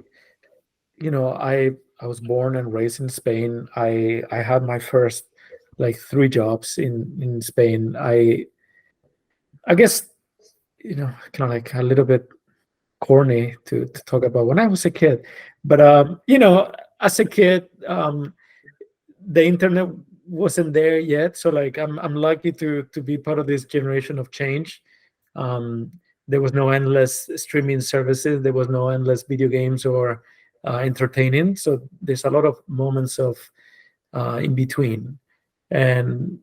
was born and raised in Spain. I had my first like 3 jobs in Spain. I guess, kind of like a little bit corny to talk about when I was a kid, but as a kid, the internet wasn't there yet. So like I'm lucky to be part of this generation of change. There was no endless streaming services. There was no endless video games or entertaining. So there's a lot of moments of in between. And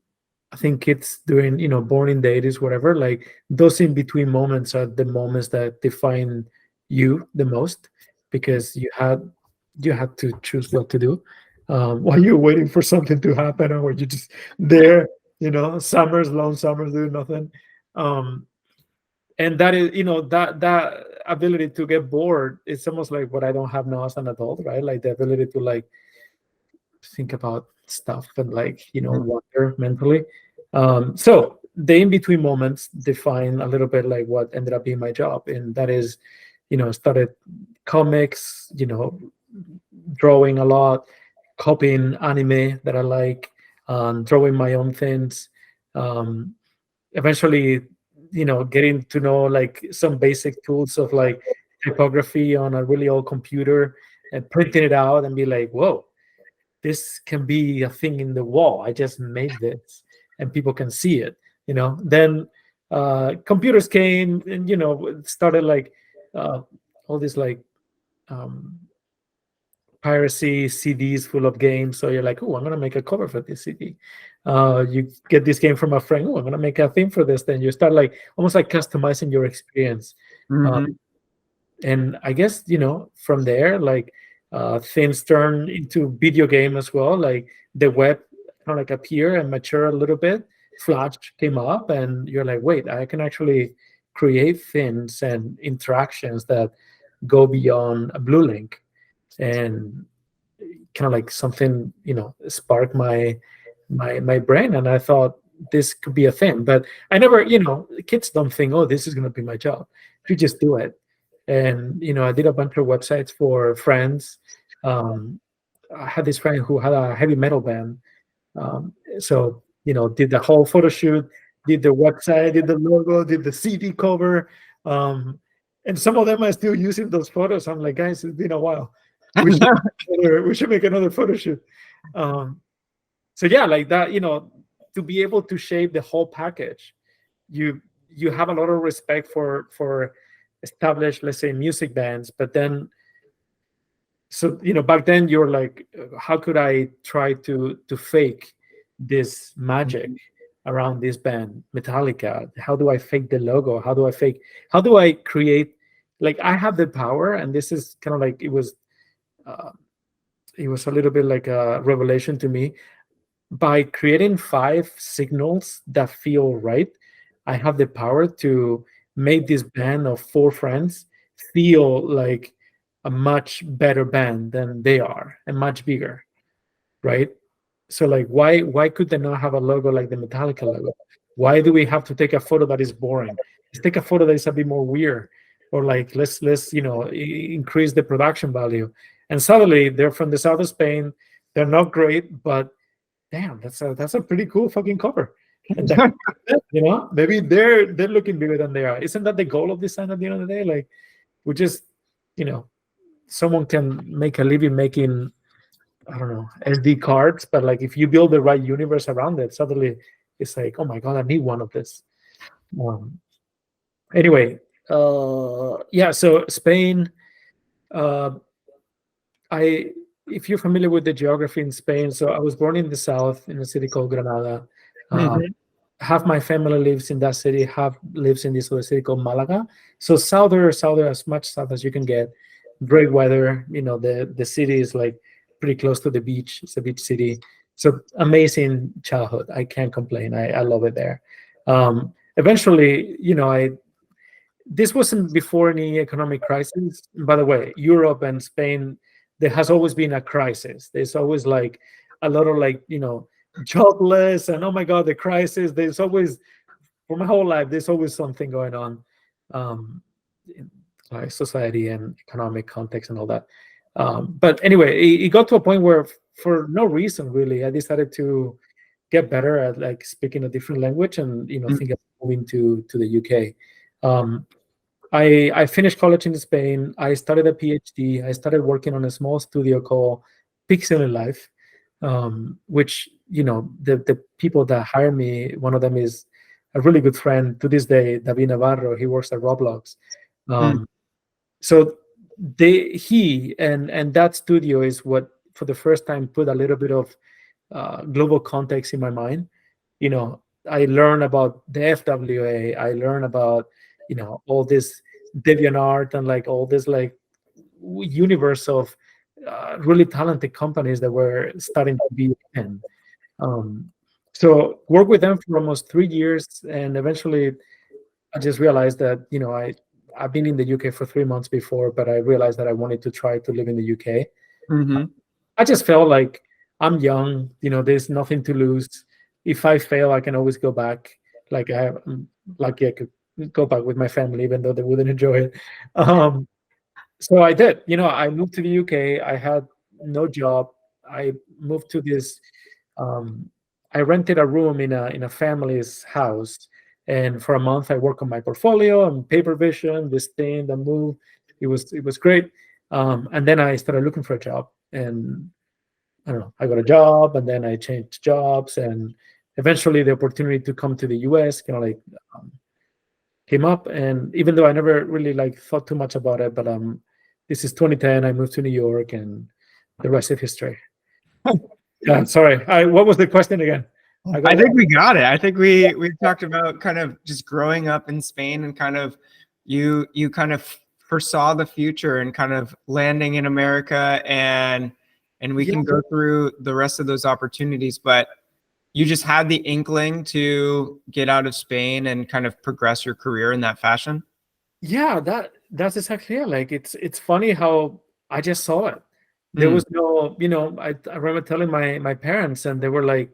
I think it's during, born in the 80s, whatever, like those in between moments are the moments that define you the most, because you had to choose what to do while you're waiting for something to happen, or you're just there, long summers doing nothing. And that is, that ability to get bored, it's almost like what I don't have now as an adult, right? Like the ability to like think about stuff and like, wonder mentally. So the in-between moments define a little bit like what ended up being my job. And that is, started comics, drawing a lot, copying anime that I like, drawing my own things. Eventually, getting to know like some basic tools of like typography on a really old computer and printing it out and be like, whoa, this can be a thing in the wall. I just made this and people can see it, Then computers came and, started like all this like piracy CDs full of games. So you're like, oh, I'm gonna make a cover for this CD. You get this game from a friend. Oh, I'm gonna make a theme for this. Then you start like almost like customizing your experience. And I guess from there, like things turn into video game as well. Like the web kind of like appear and mature a little bit. Flash came up, and you're like, wait, I can actually create things and interactions that go beyond a blue link. And kind of like something sparked my brain, and I thought this could be a thing. But I never, kids don't think, oh, this is going to be my job. You just do it. And I did a bunch of websites for friends. I had this friend who had a heavy metal band, so did the whole photo shoot, did the website, did the logo, did the CD cover, and some of them are still using those photos. I'm like, guys, it's been a while. We should make another photo shoot. So yeah, like that, to be able to shape the whole package, you have a lot of respect for established, let's say, music bands. But then, so back then you're like, how could I try to fake this magic around this band, Metallica? How do I fake the logo? How do I create, like, I have the power, and this is kind of like, it was a little bit like a revelation to me. By creating 5 signals that feel right, I have the power to make this band of 4 friends feel like a much better band than they are, and much bigger, right? So like, why could they not have a logo like the Metallica logo? Why do we have to take a photo that is boring? Let's take a photo that is a bit more weird, or like let's increase the production value. And suddenly they're from the south of Spain. They're not great, but damn, that's a pretty cool fucking cover. And maybe they're looking bigger than they are. Isn't that the goal of design at the end of the day? Like, we just, someone can make a living making, I don't know, SD cards, but like if you build the right universe around it, suddenly it's like, oh my god, I need one of this. Anyway, yeah. So Spain. If you're familiar with the geography in Spain, so I was born in the south in a city called Granada. Half my family lives in that city, half lives in this other city called Malaga. So souther, as much south as you can get. Great weather. The city is like pretty close to the beach. It's a beach city. So amazing childhood. I can't complain. I love it there. Eventually, this wasn't before any economic crisis. By the way, Europe and Spain, there has always been a crisis. There's always like a lot of like, jobless, and oh my god, the crisis. There's always, for my whole life, there's always something going on in society and economic context and all that. But anyway, it got to a point where, for no reason really, I decided to get better at like speaking a different language, and think of moving to the UK. I finished college in Spain. I started a PhD. I started working on a small studio called Pixel in Life, which the people that hire me, one of them is a really good friend to this day, David Navarro. He works at Roblox. So he and that studio is what, for the first time, put a little bit of global context in my mind. I learned about the FWA. I learned about all this DeviantArt and like all this like universe of really talented companies that were starting to be in. So worked with them for almost 3 years, and eventually I just realized that I've been in the UK for 3 months before, but I realized that I wanted to try to live in the UK. I just felt like I'm young, there's nothing to lose. If I fail, I can always go back. Like I'm lucky I could go back with my family, even though they wouldn't enjoy it. So I did. I moved to the UK. I had no job. I moved to this. I rented a room in a family's house, and for a month I worked on my portfolio and paper vision, this thing, the move. It was great. And then I started looking for a job, and I don't know. I got a job, and then I changed jobs, and eventually the opportunity to come to the US came up. And even though I never really thought too much about it, but this is 2010. I moved to New York, and the rest is history. Yeah, sorry. What was the question again? I think we got it. I think we talked about kind of just growing up in Spain and kind of you kind of foresaw the future and kind of landing in America, and we can go through the rest of those opportunities, but you just had the inkling to get out of Spain and kind of progress your career in that fashion. Yeah, that's exactly it. Like it's funny how I just saw it. There was no, I remember telling my parents, and they were like,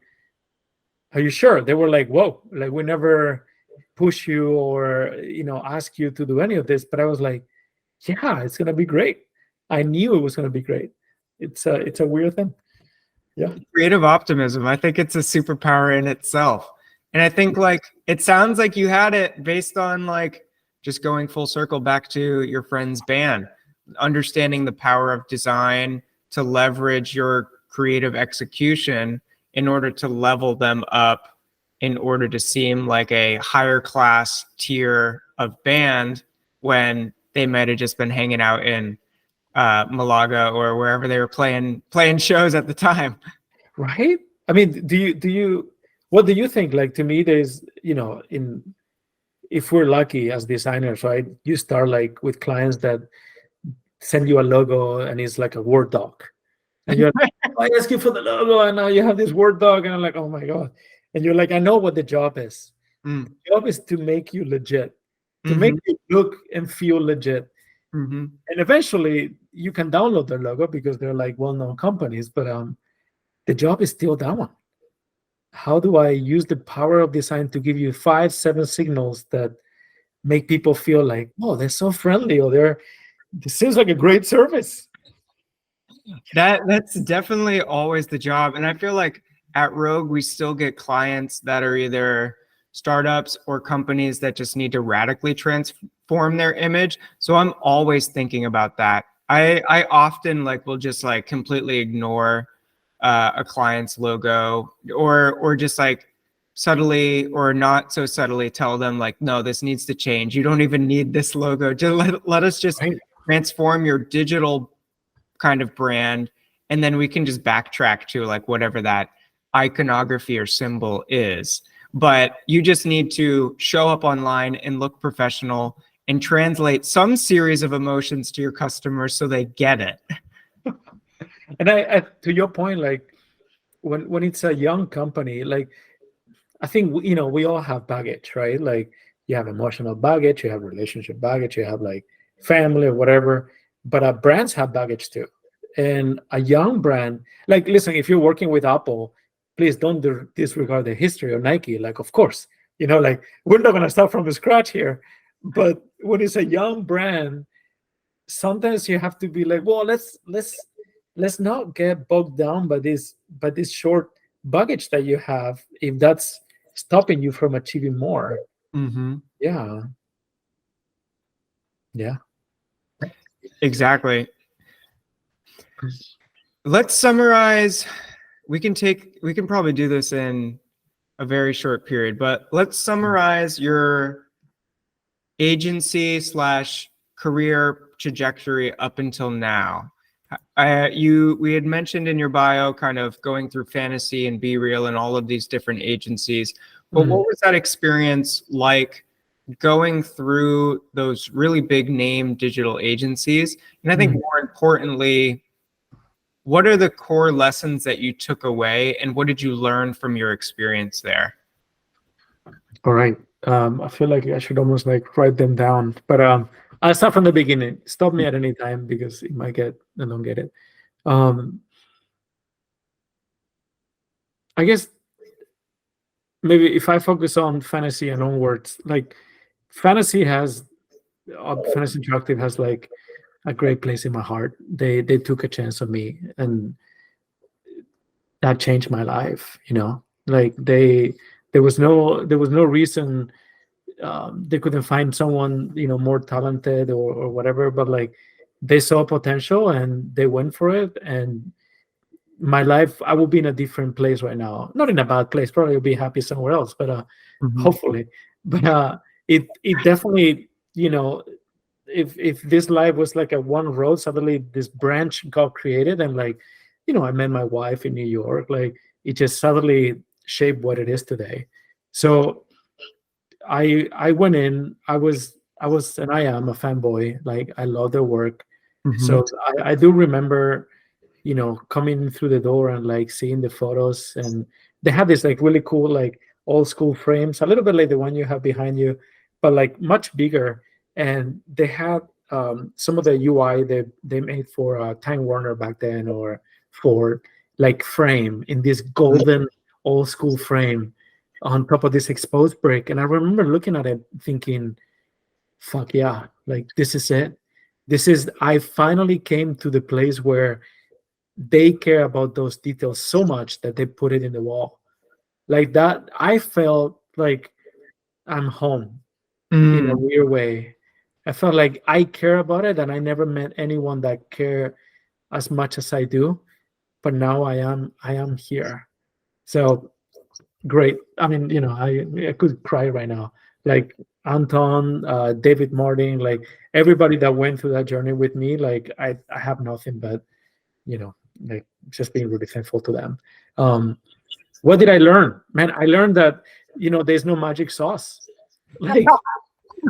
"Are you sure?" They were like, "Whoa, like we never push you or ask you to do any of this." But I was like, "Yeah, it's gonna be great." I knew it was gonna be great. It's a weird thing. Yeah. Creative optimism. I think it's a superpower in itself. And I think like it sounds like you had it based on like just going full circle back to your friend's band, understanding the power of design to leverage your creative execution in order to level them up, in order to seem like a higher class tier of band when they might have just been hanging out in Malaga or wherever they were playing shows at the time. Right? I mean, what do you think? Like, to me, there's, if we're lucky as designers, right? You start like with clients that send you a logo and it's like a Word doc. And you're like, I ask you for the logo, and now you have this Word doc, and I'm like, oh my God. And you're like, I know what the job is. The job is to make you legit, to make you look and feel legit. And eventually you can download their logo because they're like well-known companies, but the job is still that one. How do I use the power of design to give you 5-7 signals that make people feel like, oh, they're so friendly, or this seems like a great service? That's definitely always the job. And I feel like at Rogue, we still get clients that are either startups or companies that just need to radically transform their image. So I'm always thinking about that. I often will just completely ignore a client's logo, or just subtly or not so subtly tell them no, this needs to change. You don't even need this logo. Just let us just transform your digital kind of brand, and then we can just backtrack to whatever that iconography or symbol is. But you just need to show up online and look professional and translate some series of emotions to your customers so they get it. And I to your point, when it's a young company, I think we all have baggage, right? Like you have emotional baggage, you have relationship baggage, you have family or whatever. But brands have baggage too. And a young brand, listen, if you're working with Apple, please don't disregard the history of Nike. Of course, we're not going to start from scratch here. But when it's a young brand, sometimes you have to be well, let's not get bogged down by this short baggage that you have, if that's stopping you from achieving more. Yeah. Exactly. Let's summarize. We can probably do this in a very short period, but let's summarize your agency / career trajectory up until now. We had mentioned in your bio kind of going through Fantasy and Be Real and all of these different agencies, but what was that experience like going through those really big name digital agencies? And I think more importantly, what are the core lessons that you took away, and what did you learn from your experience there? All right. I feel like I should almost write them down, but I'll start from the beginning. Stop me at any time because it might I don't get it. I guess maybe if I focus on Fantasy and onwards, Fantasy Interactive has a great place in my heart. They took a chance on me, and that changed my life. There was no reason they couldn't find someone more talented or whatever, but they saw potential and they went for it. And my life, I will be in a different place right now, not in a bad place, probably will be happy somewhere else, but hopefully. But it definitely if this life was like a one road, suddenly this branch got created, and like, I met my wife in New York. Like, it just suddenly shaped what it is today. So I went in. I was, and I am a fanboy. Like, I love their work. So I do remember, coming through the door and like seeing the photos, and they had this like really cool like old school frames, a little bit like the one you have behind you, but like much bigger. And they had some of the UI they made for Time Warner back then, or for like frame in this golden old school frame on top of this exposed brick. And I remember looking at it thinking, fuck yeah, like this is it. I finally came to the place where they care about those details so much that they put it in the wall. Like that, I felt like I'm home in a weird way. I felt like I care about it, and I never met anyone that care as much as I do. But now I am here. So great. I mean, I could cry right now. Like Anton, David Martin, like everybody that went through that journey with me, like I have nothing but, like just being really thankful to them. What did I learn? Man, I learned that, there's no magic sauce. Like,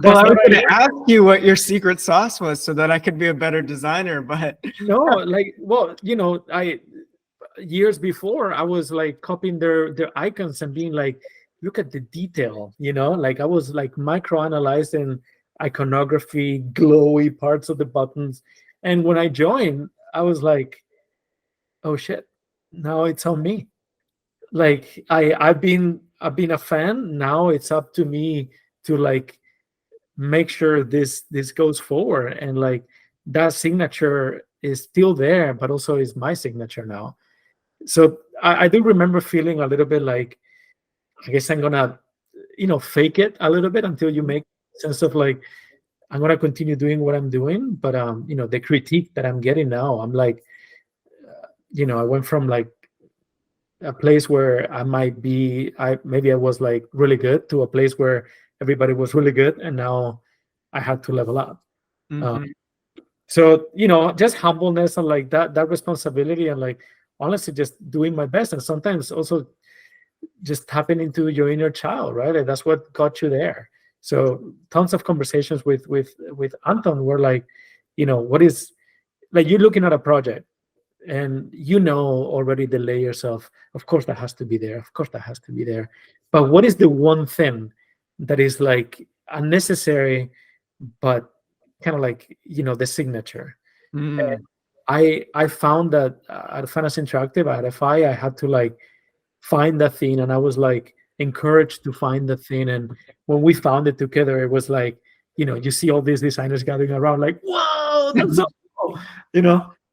well, I was going to ask you what your secret sauce was so that I could be a better designer, but no, like, well, years before I was like copying their icons and being like, look at the detail, like I was like micro-analyzing iconography, glowy parts of the buttons. And when I joined, I was like, oh shit, now it's on me. Like I've been a fan. Now it's up to me to like make sure this goes forward, and like that signature is still there, but also is my signature now. So I do remember feeling a little bit like, I guess I'm gonna, fake it a little bit until you make sense of like, I'm gonna continue doing what I'm doing. But the critique that I'm getting now, I'm like, I went from like a place where I maybe I was like really good to a place where everybody was really good, and now I had to level up. So just humbleness and like that responsibility, and like honestly just doing my best, and sometimes also just tapping into your inner child, right? And that's what got you there. So tons of conversations with Anton were like, what is, like, you're looking at a project and already the layers of course that has to be there, of course that has to be there, but what is the one thing that is like unnecessary but kind of like the signature? And I found that at Finance Interactive, at FI, I had to like find that thing, and I was like encouraged to find the thing. And when we found it together, it was like, you see all these designers gathering around like, whoa, that's so cool.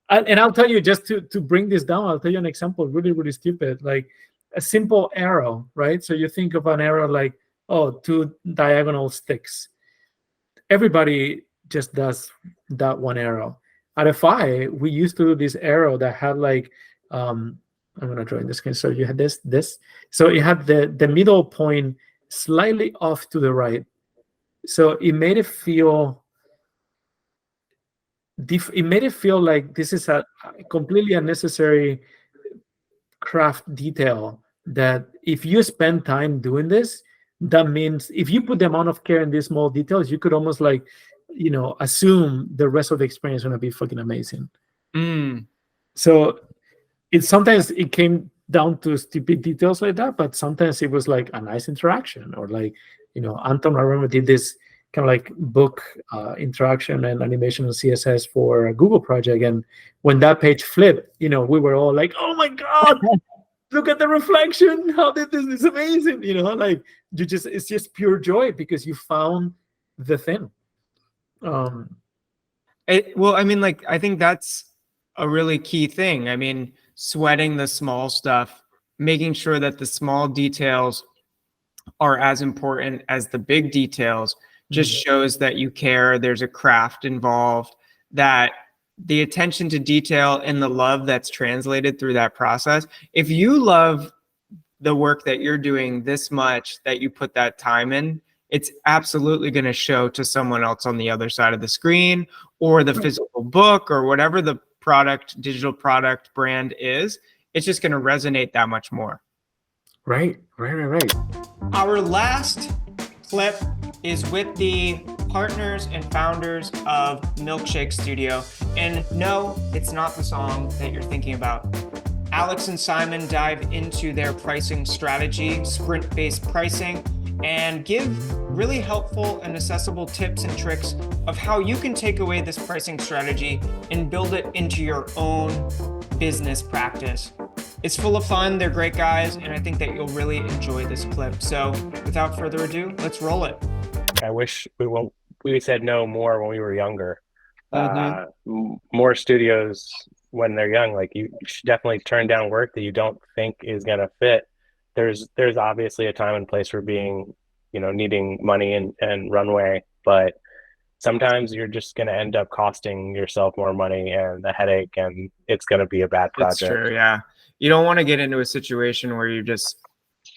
And I'll tell you, just to bring this down, I'll tell you an example, really, really stupid, like a simple arrow, right? So you think of an arrow like, oh, 2 diagonal sticks. Everybody just does that one arrow. At FI, we used to do this arrow that had like, I'm going to draw in this case. So you had this. So you had the middle point slightly off to the right. So it made it feel like this is a completely unnecessary craft detail, that if you spend time doing this, that means if you put the amount of care in these small details, you could almost like, assume the rest of the experience is going to be fucking amazing. So sometimes it came down to stupid details like that, but sometimes it was like a nice interaction, or like, Anton, I remember, did this kind of like book interaction and animation and CSS for a Google project. And when that page flipped, we were all like, oh my God, look at the reflection. How did this is amazing. Like it's just pure joy because you found the thing. Well, I mean, like, I think that's a really key thing. I mean, sweating the small stuff, making sure that the small details are as important as the big details, just shows that you care. There's a craft involved, that the attention to detail and the love that's translated through that process. If you love the work that you're doing this much, that you put that time in, it's absolutely going to show to someone else on the other side of the screen, or the physical book, or whatever the product, digital product brand is. It's just going to resonate that much more. Right. Our last clip is with the partners and founders of Milkshake Studio. And no, it's not the song that you're thinking about. Alex and Simon dive into their pricing strategy, sprint-based pricing, and give really helpful and accessible tips and tricks of how you can take away this pricing strategy and build it into your own business practice. It's full of fun. They're great guys, and I think that you'll really enjoy this clip. So without further ado, let's roll it. I wish we said no more when we were younger. More studios when they're young, like you should definitely turn down work that you don't think is gonna fit. There's obviously a time and place for being, needing money and runway, but sometimes you're just gonna end up costing yourself more money and a headache, and it's gonna be a bad project. That's true, yeah. You don't want to get into a situation where you just,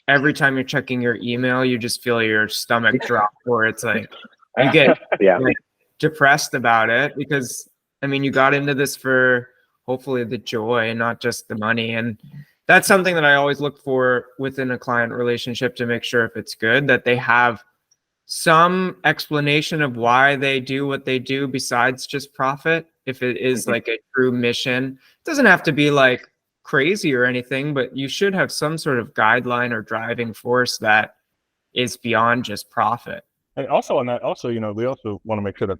every time you're checking your email, you just feel your stomach drop, or it's like you get like, depressed about it, because you got into this for hopefully the joy and not just the money. And that's something that I always look for within a client relationship, to make sure if it's good, that they have some explanation of why they do what they do besides just profit. If it is like a true mission, it doesn't have to be like crazy or anything, but you should have some sort of guideline or driving force that is beyond just profit. And also on that, we also want to make sure that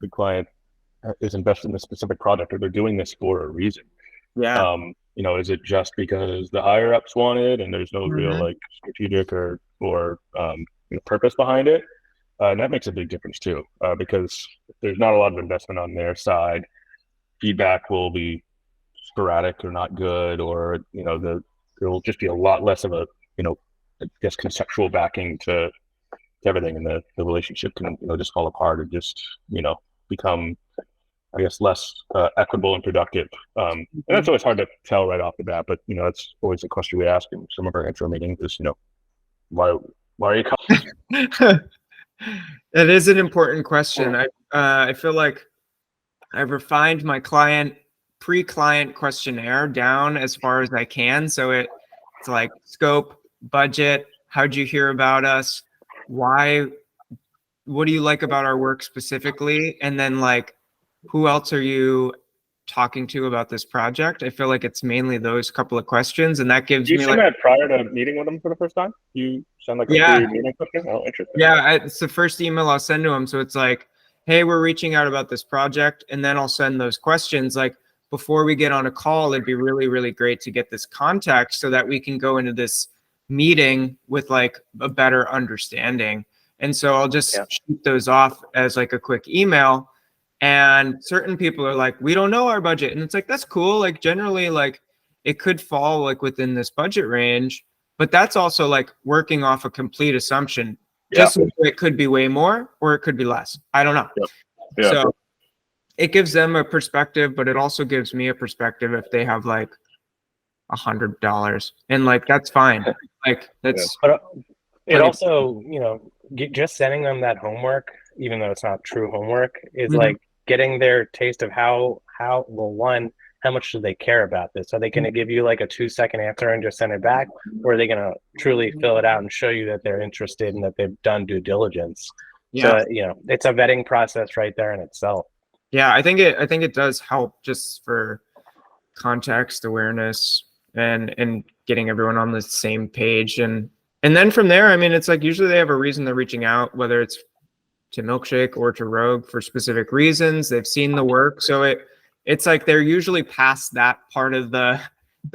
the client is invested in a specific product, or they're doing this for a reason. Yeah. Is it just because the higher ups want it and there's no real like strategic or purpose behind it? And that makes a big difference too, because if there's not a lot of investment on their side, feedback will be sporadic or not good, or there will just be a lot less of a conceptual backing to everything, and the relationship can just fall apart, or just become, I guess, less equitable and productive. And that's always hard to tell right off the bat, but that's always a question we ask in some of our intro meetings is, why are you coming? It is an important question. I feel like I've refined my pre-client questionnaire down as far as I can. So it's like scope, budget, how'd you hear about us? Why? What do you like about our work specifically? And then like, who else are you talking to about this project? I feel like it's mainly those couple of questions, and that gives me you send that prior to meeting with them for the first time? You send like a pre-meeting question? Oh, interesting. Yeah, it's the first email I'll send to them. So it's like, hey, we're reaching out about this project, and then I'll send those questions like, before we get on a call, it'd be really, really great to get this context so that we can go into this meeting with like a better understanding. And so I'll just shoot those off as like a quick email. And certain people are like, we don't know our budget. And it's like, that's cool. Like generally, like it could fall like within this budget range, but that's also like working off a complete assumption. Just so it could be way more or it could be less. I don't know. So it gives them a perspective, but it also gives me a perspective if they have like $100, and like that's fine. Like that's. But it also, just sending them that homework, even though it's not true homework, is like getting their taste of how much do they care about this? Are they going to give you like a 2-second answer and just send it back, or are they going to truly fill it out and show you that they're interested and that they've done due diligence? So it's a vetting process right there in itself. Yeah, I think it does help just for context awareness and getting everyone on the same page, and then from there, I mean, it's like usually they have a reason they're reaching out, whether it's to Milkshake or to Rogue for specific reasons. They've seen the work, so it's like they're usually past that part of the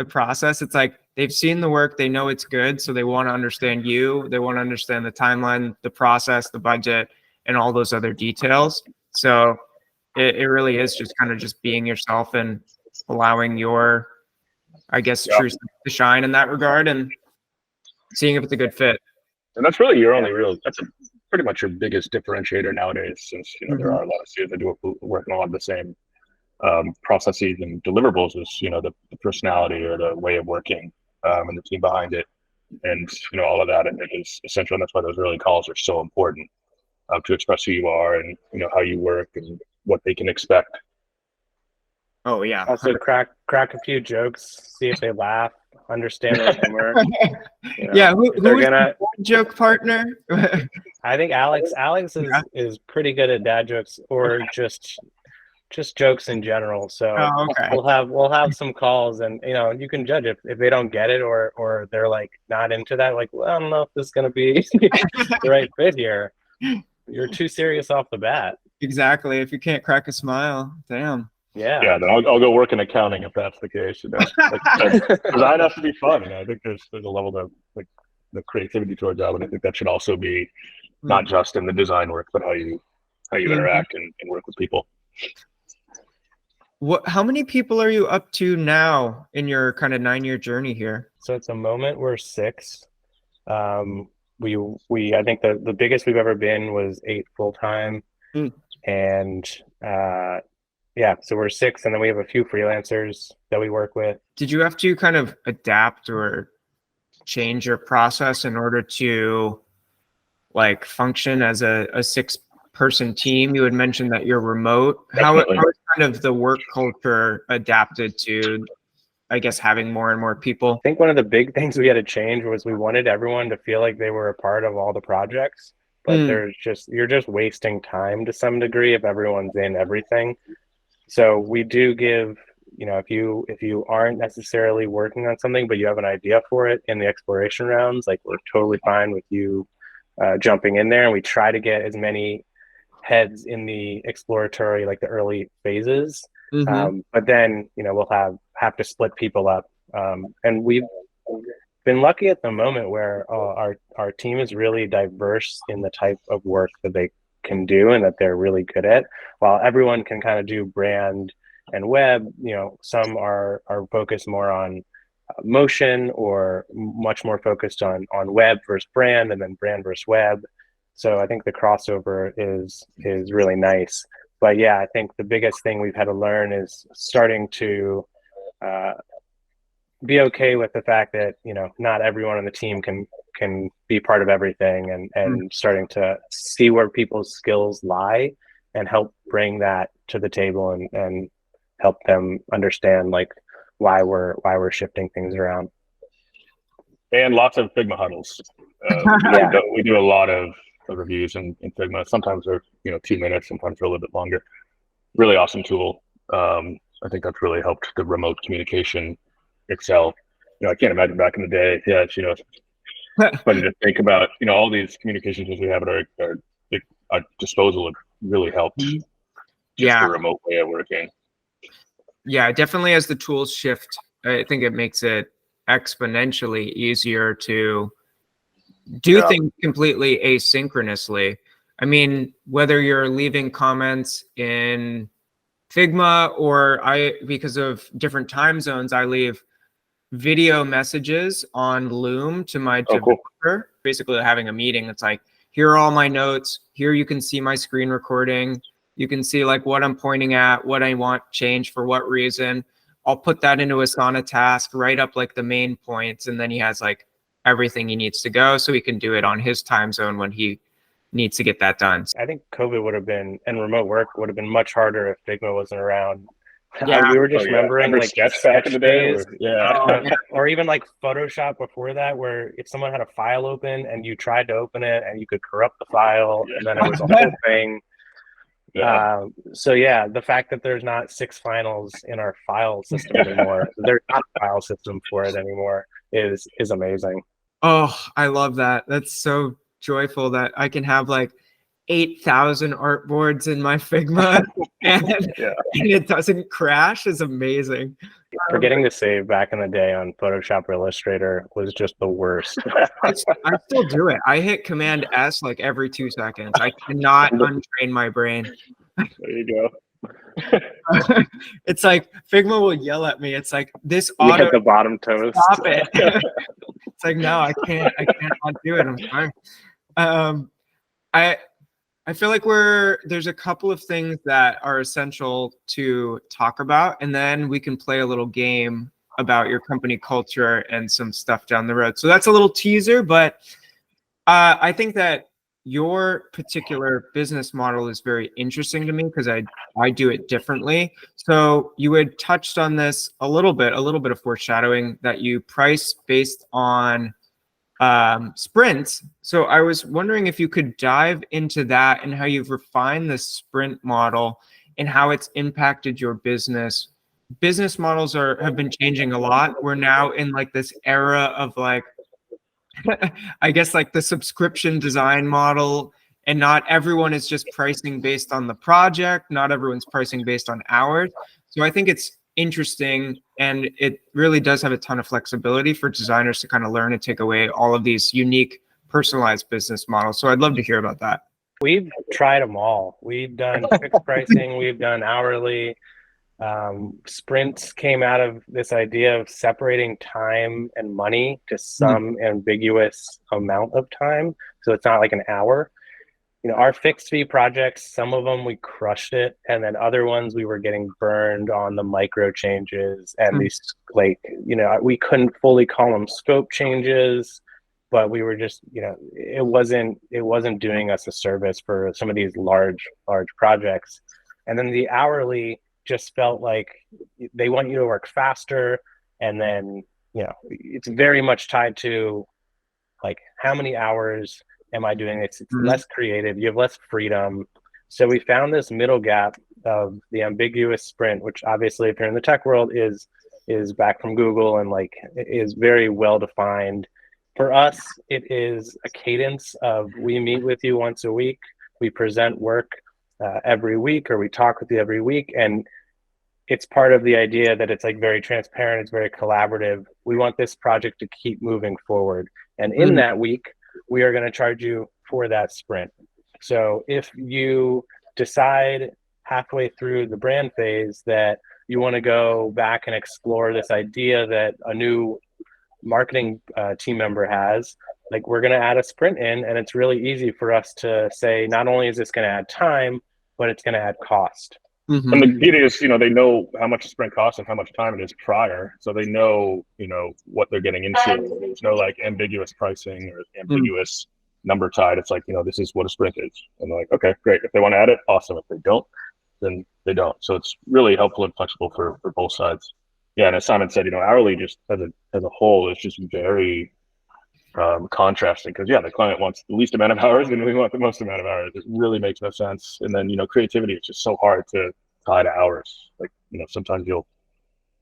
process. It's like they've seen the work, they know it's good, so they want to understand you, they want to understand the timeline, the process, the budget, and all those other details. So it really is just kind of just being yourself and allowing your, I guess, truth to shine in that regard, and seeing if it's a good fit. And that's really your only that's pretty much your biggest differentiator nowadays, since there are a lot of studios that do work on a lot of the same processes and deliverables as the personality or the way of working and the team behind it. and all of that, and it is essential. And that's why those early calls are so important, to express who you are and how you work and what they can expect. Oh yeah. Also crack a few jokes, see if they laugh, understand their humor. Yeah, who's they're your gonna dad joke partner? I think Alex is pretty good at dad jokes, or just jokes in general. So Oh, okay. we'll have some calls, and you can judge if they don't get it, or they're like not into that, like, well, I don't know if this is gonna be the right fit here. You're too serious off the bat. Exactly. If you can't crack a smile, damn. Yeah. Then I'll go work in accounting if that's the case. Design has to be fun. I think there's a level of like the creativity to our job, and I think that should also be not just in the design work, but how you interact and work with people. How many people are you up to now in your kind of 9-year journey here? So at the moment we're 6. We I think the biggest we've ever been was 8 full-time. And yeah, so we're 6, and then we have a few freelancers that we work with. Did you have to kind of adapt or change your process in order to like function as a 6-person team? You had mentioned that you're remote. How is kind of the work culture adapted to, I guess, having more and more people? I think one of the big things we had to change was we wanted everyone to feel like they were a part of all the projects, but you're just wasting time to some degree if everyone's in everything. So we do give, if you aren't necessarily working on something, but you have an idea for it in the exploration rounds, like we're totally fine with you jumping in there, and we try to get as many heads in the exploratory, like the early phases. But then, we'll have to split people up. And we've been lucky at the moment where our team is really diverse in the type of work that they can do and that they're really good at. While everyone can kind of do brand and web, some are focused more on motion, or much more focused on web versus brand, and then brand versus web. So I think the crossover is really nice. But yeah, I think the biggest thing we've had to learn is starting to be okay with the fact that not everyone on the team can be part of everything, and starting to see where people's skills lie and help bring that to the table, and help them understand like why we're shifting things around. And lots of Figma huddles. We do a lot of reviews in Figma. Sometimes they're 2 minutes, sometimes they're a little bit longer. Really awesome tool. I think that's really helped the remote communication excel. I can't imagine back in the day. Yeah, it's funny to think about. All these communication tools we have at our disposal have really helped. Just the remote way of working. Yeah, definitely. As the tools shift, I think it makes it exponentially easier to do things completely asynchronously. I mean, whether you're leaving comments in Figma, or because of different time zones, I leave video messages on Loom to my developer. Cool. Basically having a meeting. It's like, here are all my notes. Here you can see my screen recording. You can see like what I'm pointing at, what I want changed for what reason. I'll put that into Asana task, write up like the main points, and then he has like everything he needs to go, so he can do it on his time zone when he needs to get that done. I think COVID would have been, and remote work would have been much harder if Figma wasn't around. Yeah, we were just remembering like sketch back in the day, or even like Photoshop before that, where if someone had a file open and you tried to open it and you could corrupt the file, and then it was a whole thing. So yeah, the fact that there's not 6 finals in our file system anymore, there's not a file system for it anymore, is amazing. Oh, I love that. That's so joyful that I can have like 8,000 artboards in my Figma and it doesn't crash is amazing. Forgetting to save back in the day on Photoshop or Illustrator was just the worst. I still do it. I hit Command S like every 2 seconds. I cannot untrain my brain. There you go. It's like Figma will yell at me. It's like, this You auto, hit the bottom toast. stop it. It's like, no, I can't not do it. I'm sorry. I feel like there's a couple of things that are essential to talk about, and then we can play a little game about your company culture and some stuff down the road. So that's a little teaser, but I think that your particular business model is very interesting to me because I do it differently. So you had touched on this a little bit of foreshadowing that you price based on sprints. So I was wondering if you could dive into that and how you've refined the sprint model and how it's impacted your business. Business models have been changing a lot. We're now in like this era of like, I guess like the subscription design model, and not everyone is just pricing based on the project. Not everyone's pricing based on hours. So I think it's interesting, and it really does have a ton of flexibility for designers to kind of learn and take away all of these unique personalized business models. So I'd love to hear about that. We've tried them all. We've done fixed pricing, we've done hourly. Sprints came out of this idea of separating time and money to some ambiguous amount of time. So it's not like an hour. You know, our fixed fee projects, some of them we crushed it, and then other ones we were getting burned on the micro changes and these, like, you know, we couldn't fully call them scope changes, but we were just, you know, it wasn't doing us a service for some of these large projects. And then the hourly just felt like they want you to work faster, and then, you know, it's very much tied to like how many hours am I doing this? It's less creative, you have less freedom. So we found this middle gap of the ambiguous sprint, which obviously if you're in the tech world is back from Google and like is very well defined. For us, it is a cadence of we meet with you once a week, we present work every week, or we talk with you every week, and it's part of the idea that it's like very transparent, it's very collaborative. We want this project to keep moving forward, and in that week we are going to charge you for that sprint. So if you decide halfway through the brand phase that you want to go back and explore this idea that a new marketing team member has, like, we're going to add a sprint in, and it's really easy for us to say, not only is this going to add time, but it's going to add cost. And the beauty is, you know, they know how much a sprint costs and how much time it is prior. So they know, you know, what they're getting into. There's no like ambiguous pricing or ambiguous number tied. It's like, you know, this is what a sprint is. And they're like, okay, great. If they want to add it, awesome. If they don't, then they don't. So it's really helpful and flexible for both sides. Yeah. And as Simon said, you know, hourly just as a whole is just very contrasting, because the client wants the least amount of hours and we want the most amount of hours. It really makes no sense. And then, you know, creativity is just so hard to tie to hours. Like, you know, sometimes you'll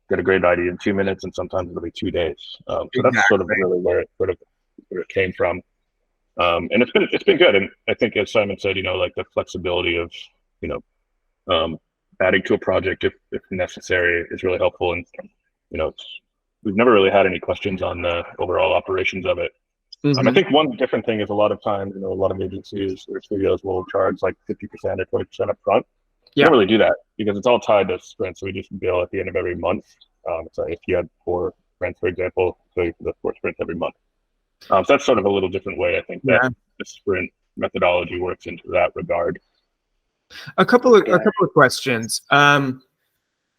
get a great idea in 2 minutes and sometimes it'll be 2 days. So that's sort of really where it came from. And it's been good. And I think, as Simon said, you know, like the flexibility of, you know, adding to a project if necessary is really helpful. And, you know, we've never really had any questions on the overall operations of it. I think one different thing is a lot of times, you know, a lot of agencies or studios will charge like 50% or 20% up front. You don't really do that because it's all tied to sprints. So we just bill at the end of every month. So if you had 4 sprints, for example, so you the 4 sprints every month. So that's sort of a little different way, I think, that the sprint methodology works into that regard. A couple of questions.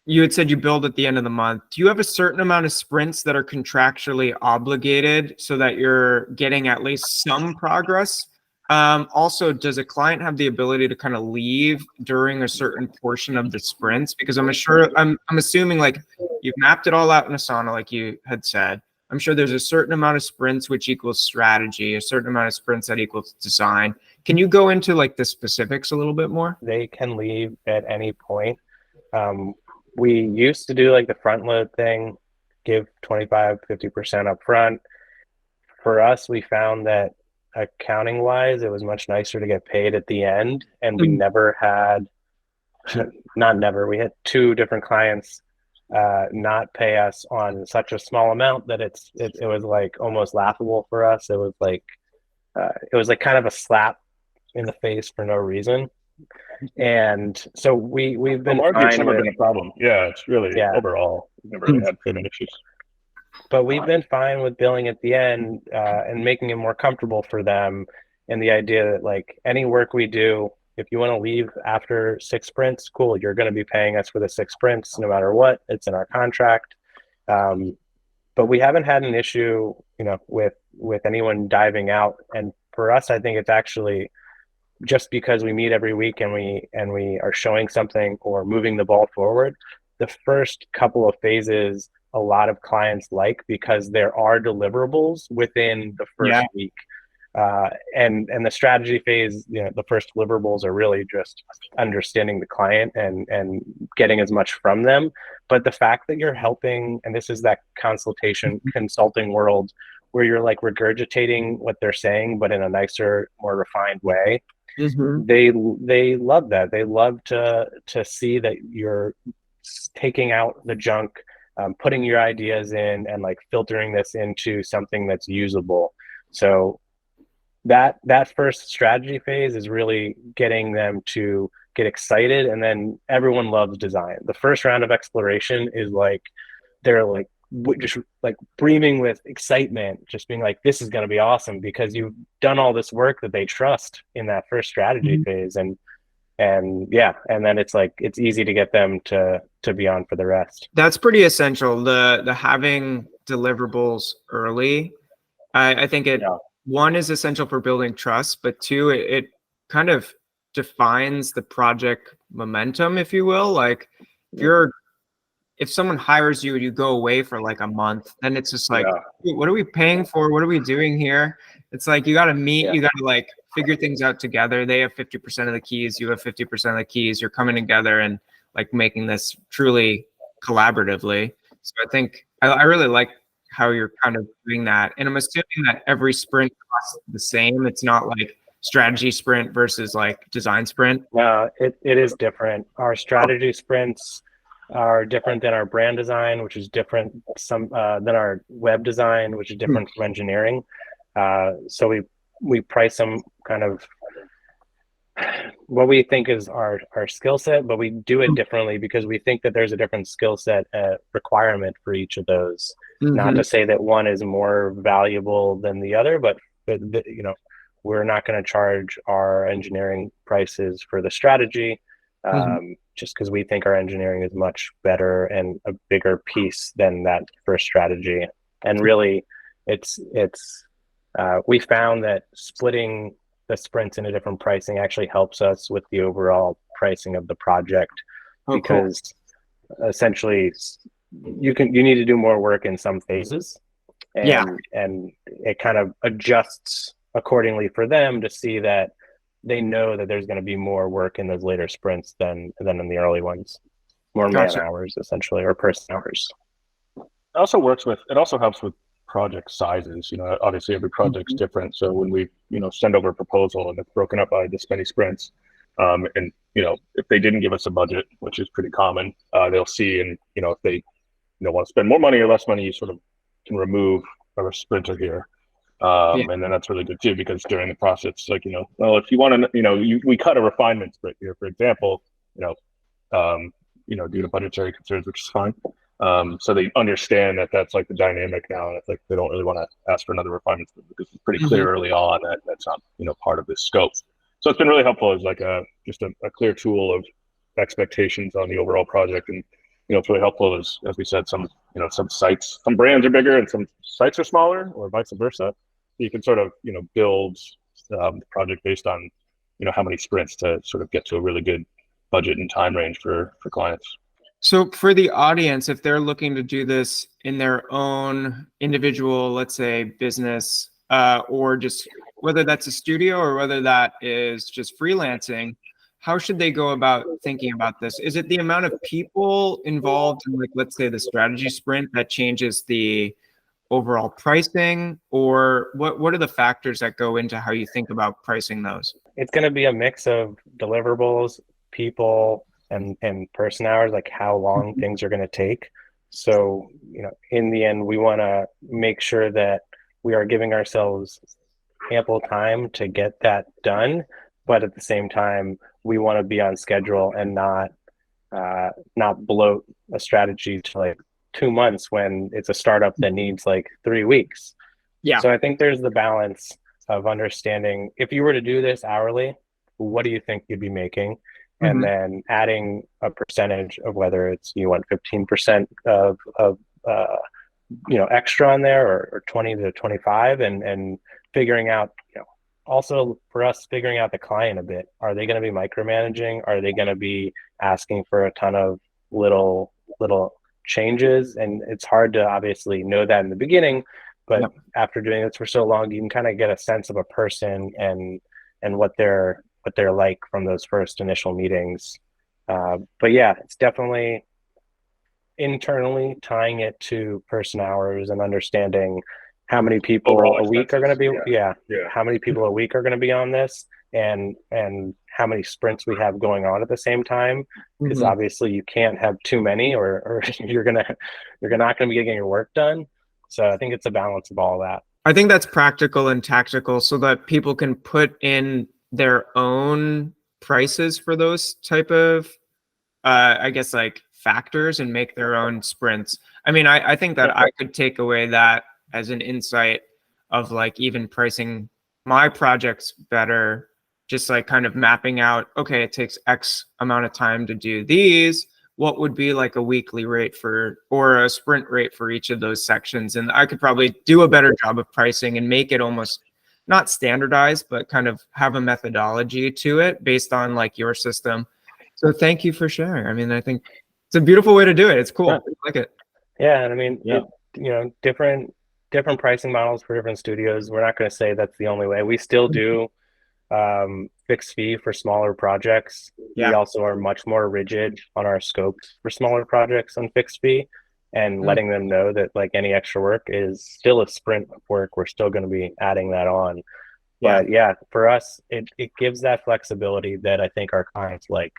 You had said you build at the end of the month. Do you have a certain amount of sprints that are contractually obligated so that you're getting at least some progress? Also, does a client have the ability to kind of leave during a certain portion of the sprints? Because I'm assuming like you've mapped it all out in Asana, like you had said. I'm sure there's a certain amount of sprints which equals strategy, a certain amount of sprints that equals design. Can you go into like the specifics a little bit more? They can leave at any point. We used to do like the front load thing, give 25, 50% up front. For us, we found that accounting wise, it was much nicer to get paid at the end. And we never had, we had 2 different clients not pay us on such a small amount that it was like almost laughable for us. It was like kind of a slap in the face for no reason. And so we've been It's never been a problem. Yeah, it's really overall never really had payment issues. But we've been fine with billing at the end and making it more comfortable for them. And the idea that like any work we do, if you want to leave after 6 sprints, cool, you're going to be paying us for the 6 sprints no matter what. It's in our contract. But we haven't had an issue, with anyone diving out. And for us, I think it's actually just because we meet every week and we are showing something or moving the ball forward. The first couple of phases, a lot of clients like, because there are deliverables within the first week. And the strategy phase, the first deliverables are really just understanding the client and getting as much from them. But the fact that you're helping, and this is that consultation consulting world where you're like regurgitating what they're saying, but in a nicer, more refined way. Mm-hmm. They love that. They love to see that you're taking out the junk, putting your ideas in, and like filtering this into something that's usable. So that first strategy phase is really getting them to get excited, and then everyone loves design. The first round of exploration is like they're like just like breathing with excitement, just being like, this is going to be awesome, because you've done all this work that they trust in that first strategy phase. And then it's like it's easy to get them to be on for the rest. That's pretty essential, the having deliverables early. I think one is essential for building trust, but two, it kind of defines the project momentum, if you will. Like if someone hires you and you go away for like a month, then it's just like, what are we paying for? What are we doing here? It's like, you got to meet, you got to like figure things out together. They have 50% of the keys. You have 50% of the keys. You're coming together and like making this truly collaboratively. So I think I really like how you're kind of doing that. And I'm assuming that every sprint costs the same. It's not like strategy sprint versus like design sprint. No, it is different. Our strategy sprints are different than our brand design, which is different than our web design, which is different from engineering. So we price them kind of what we think is our skill set, but we do it differently because we think that there's a different skill set requirement for each of those. Not to say that one is more valuable than the other, but we're not going to charge our engineering prices for the strategy, just because we think our engineering is much better and a bigger piece than that first strategy. And really, we found that splitting the sprints into different pricing actually helps us with the overall pricing of the project, because essentially you need to do more work in some phases, and it kind of adjusts accordingly for them to see that they know that there's going to be more work in those later sprints than in the early ones. More man hours essentially, or person hours. It also helps with project sizes. Obviously every project's different. So when we, send over a proposal and it's broken up by this many sprints, and if they didn't give us a budget, which is pretty common, they'll see, and if they want to spend more money or less money, you sort of can remove a sprinter here. And then that's really good too, because during the process, like, well, if you want to, we cut a refinement sprint here, for example, due to budgetary concerns, which is fine. So they understand that that's like the dynamic now, and it's like they don't really want to ask for another refinement sprint because it's pretty clear early on that that's not part of this scope. So it's been really helpful as like just a clear tool of expectations on the overall project. And it's really helpful as we said, some brands are bigger and some sites are smaller, or vice versa. You can sort of build the project based on how many sprints to sort of get to a really good budget and time range for clients. So for the audience, if they're looking to do this in their own individual, let's say business, or just whether that's a studio or whether that is just freelancing, how should they go about thinking about this? Is it the amount of people involved in, like, let's say the strategy sprint that changes the overall pricing, or what are the factors that go into how you think about pricing those? It's going to be a mix of deliverables, people, and person hours, like how long things are going to take. So, in the end, we want to make sure that we are giving ourselves ample time to get that done. But at the same time, we want to be on schedule and not bloat a strategy to like 2 months when it's a startup that needs like 3 weeks. Yeah. So I think there's the balance of understanding, if you were to do this hourly, what do you think you'd be making? And then adding a percentage of whether it's, you want 15% of extra on there, or 20 to 25, and figuring out, also for us, figuring out the client a bit. Are they going to be micromanaging? Are they going to be asking for a ton of little changes? And it's hard to obviously know that in the beginning, but after doing this for so long, you can kind of get a sense of a person and what they're like from those first initial meetings. But yeah, it's definitely internally tying it to person hours and understanding how many people a week are going to be how many people a week are going to be on this, and how many sprints we have going on at the same time, because obviously you can't have too many, or you're not going to be getting your work done. So I think it's a balance of all that. I think that's practical and tactical, so that people can put in their own prices for those type of I guess like factors, and make their own sprints. I mean, I think that I could take away that as an insight of like even pricing my projects better, just like kind of mapping out, okay, it takes X amount of time to do these. What would be like a weekly rate or a sprint rate for each of those sections? And I could probably do a better job of pricing and make it almost not standardized, but kind of have a methodology to it based on like your system. So thank you for sharing. I mean, I think it's a beautiful way to do it. It's cool. I like it. Yeah. And I mean, different pricing models for different studios. We're not going to say that's the only way. We still do fixed fee for smaller projects. We also are much more rigid on our scopes for smaller projects on fixed fee, and letting them know that like any extra work is still a sprint of work. We're still going to be adding that on. But yeah, for us, it gives that flexibility that I think our clients like.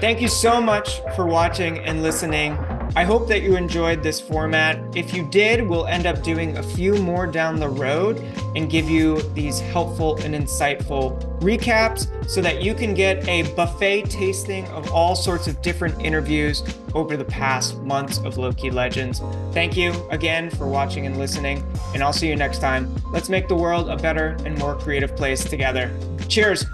Thank you so much for watching and listening. I hope that you enjoyed this format. If you did, we'll end up doing a few more down the road and give you these helpful and insightful recaps so that you can get a buffet tasting of all sorts of different interviews over the past months of Low-Key Legends. Thank you again for watching and listening, and I'll see you next time. Let's make the world a better and more creative place together. Cheers.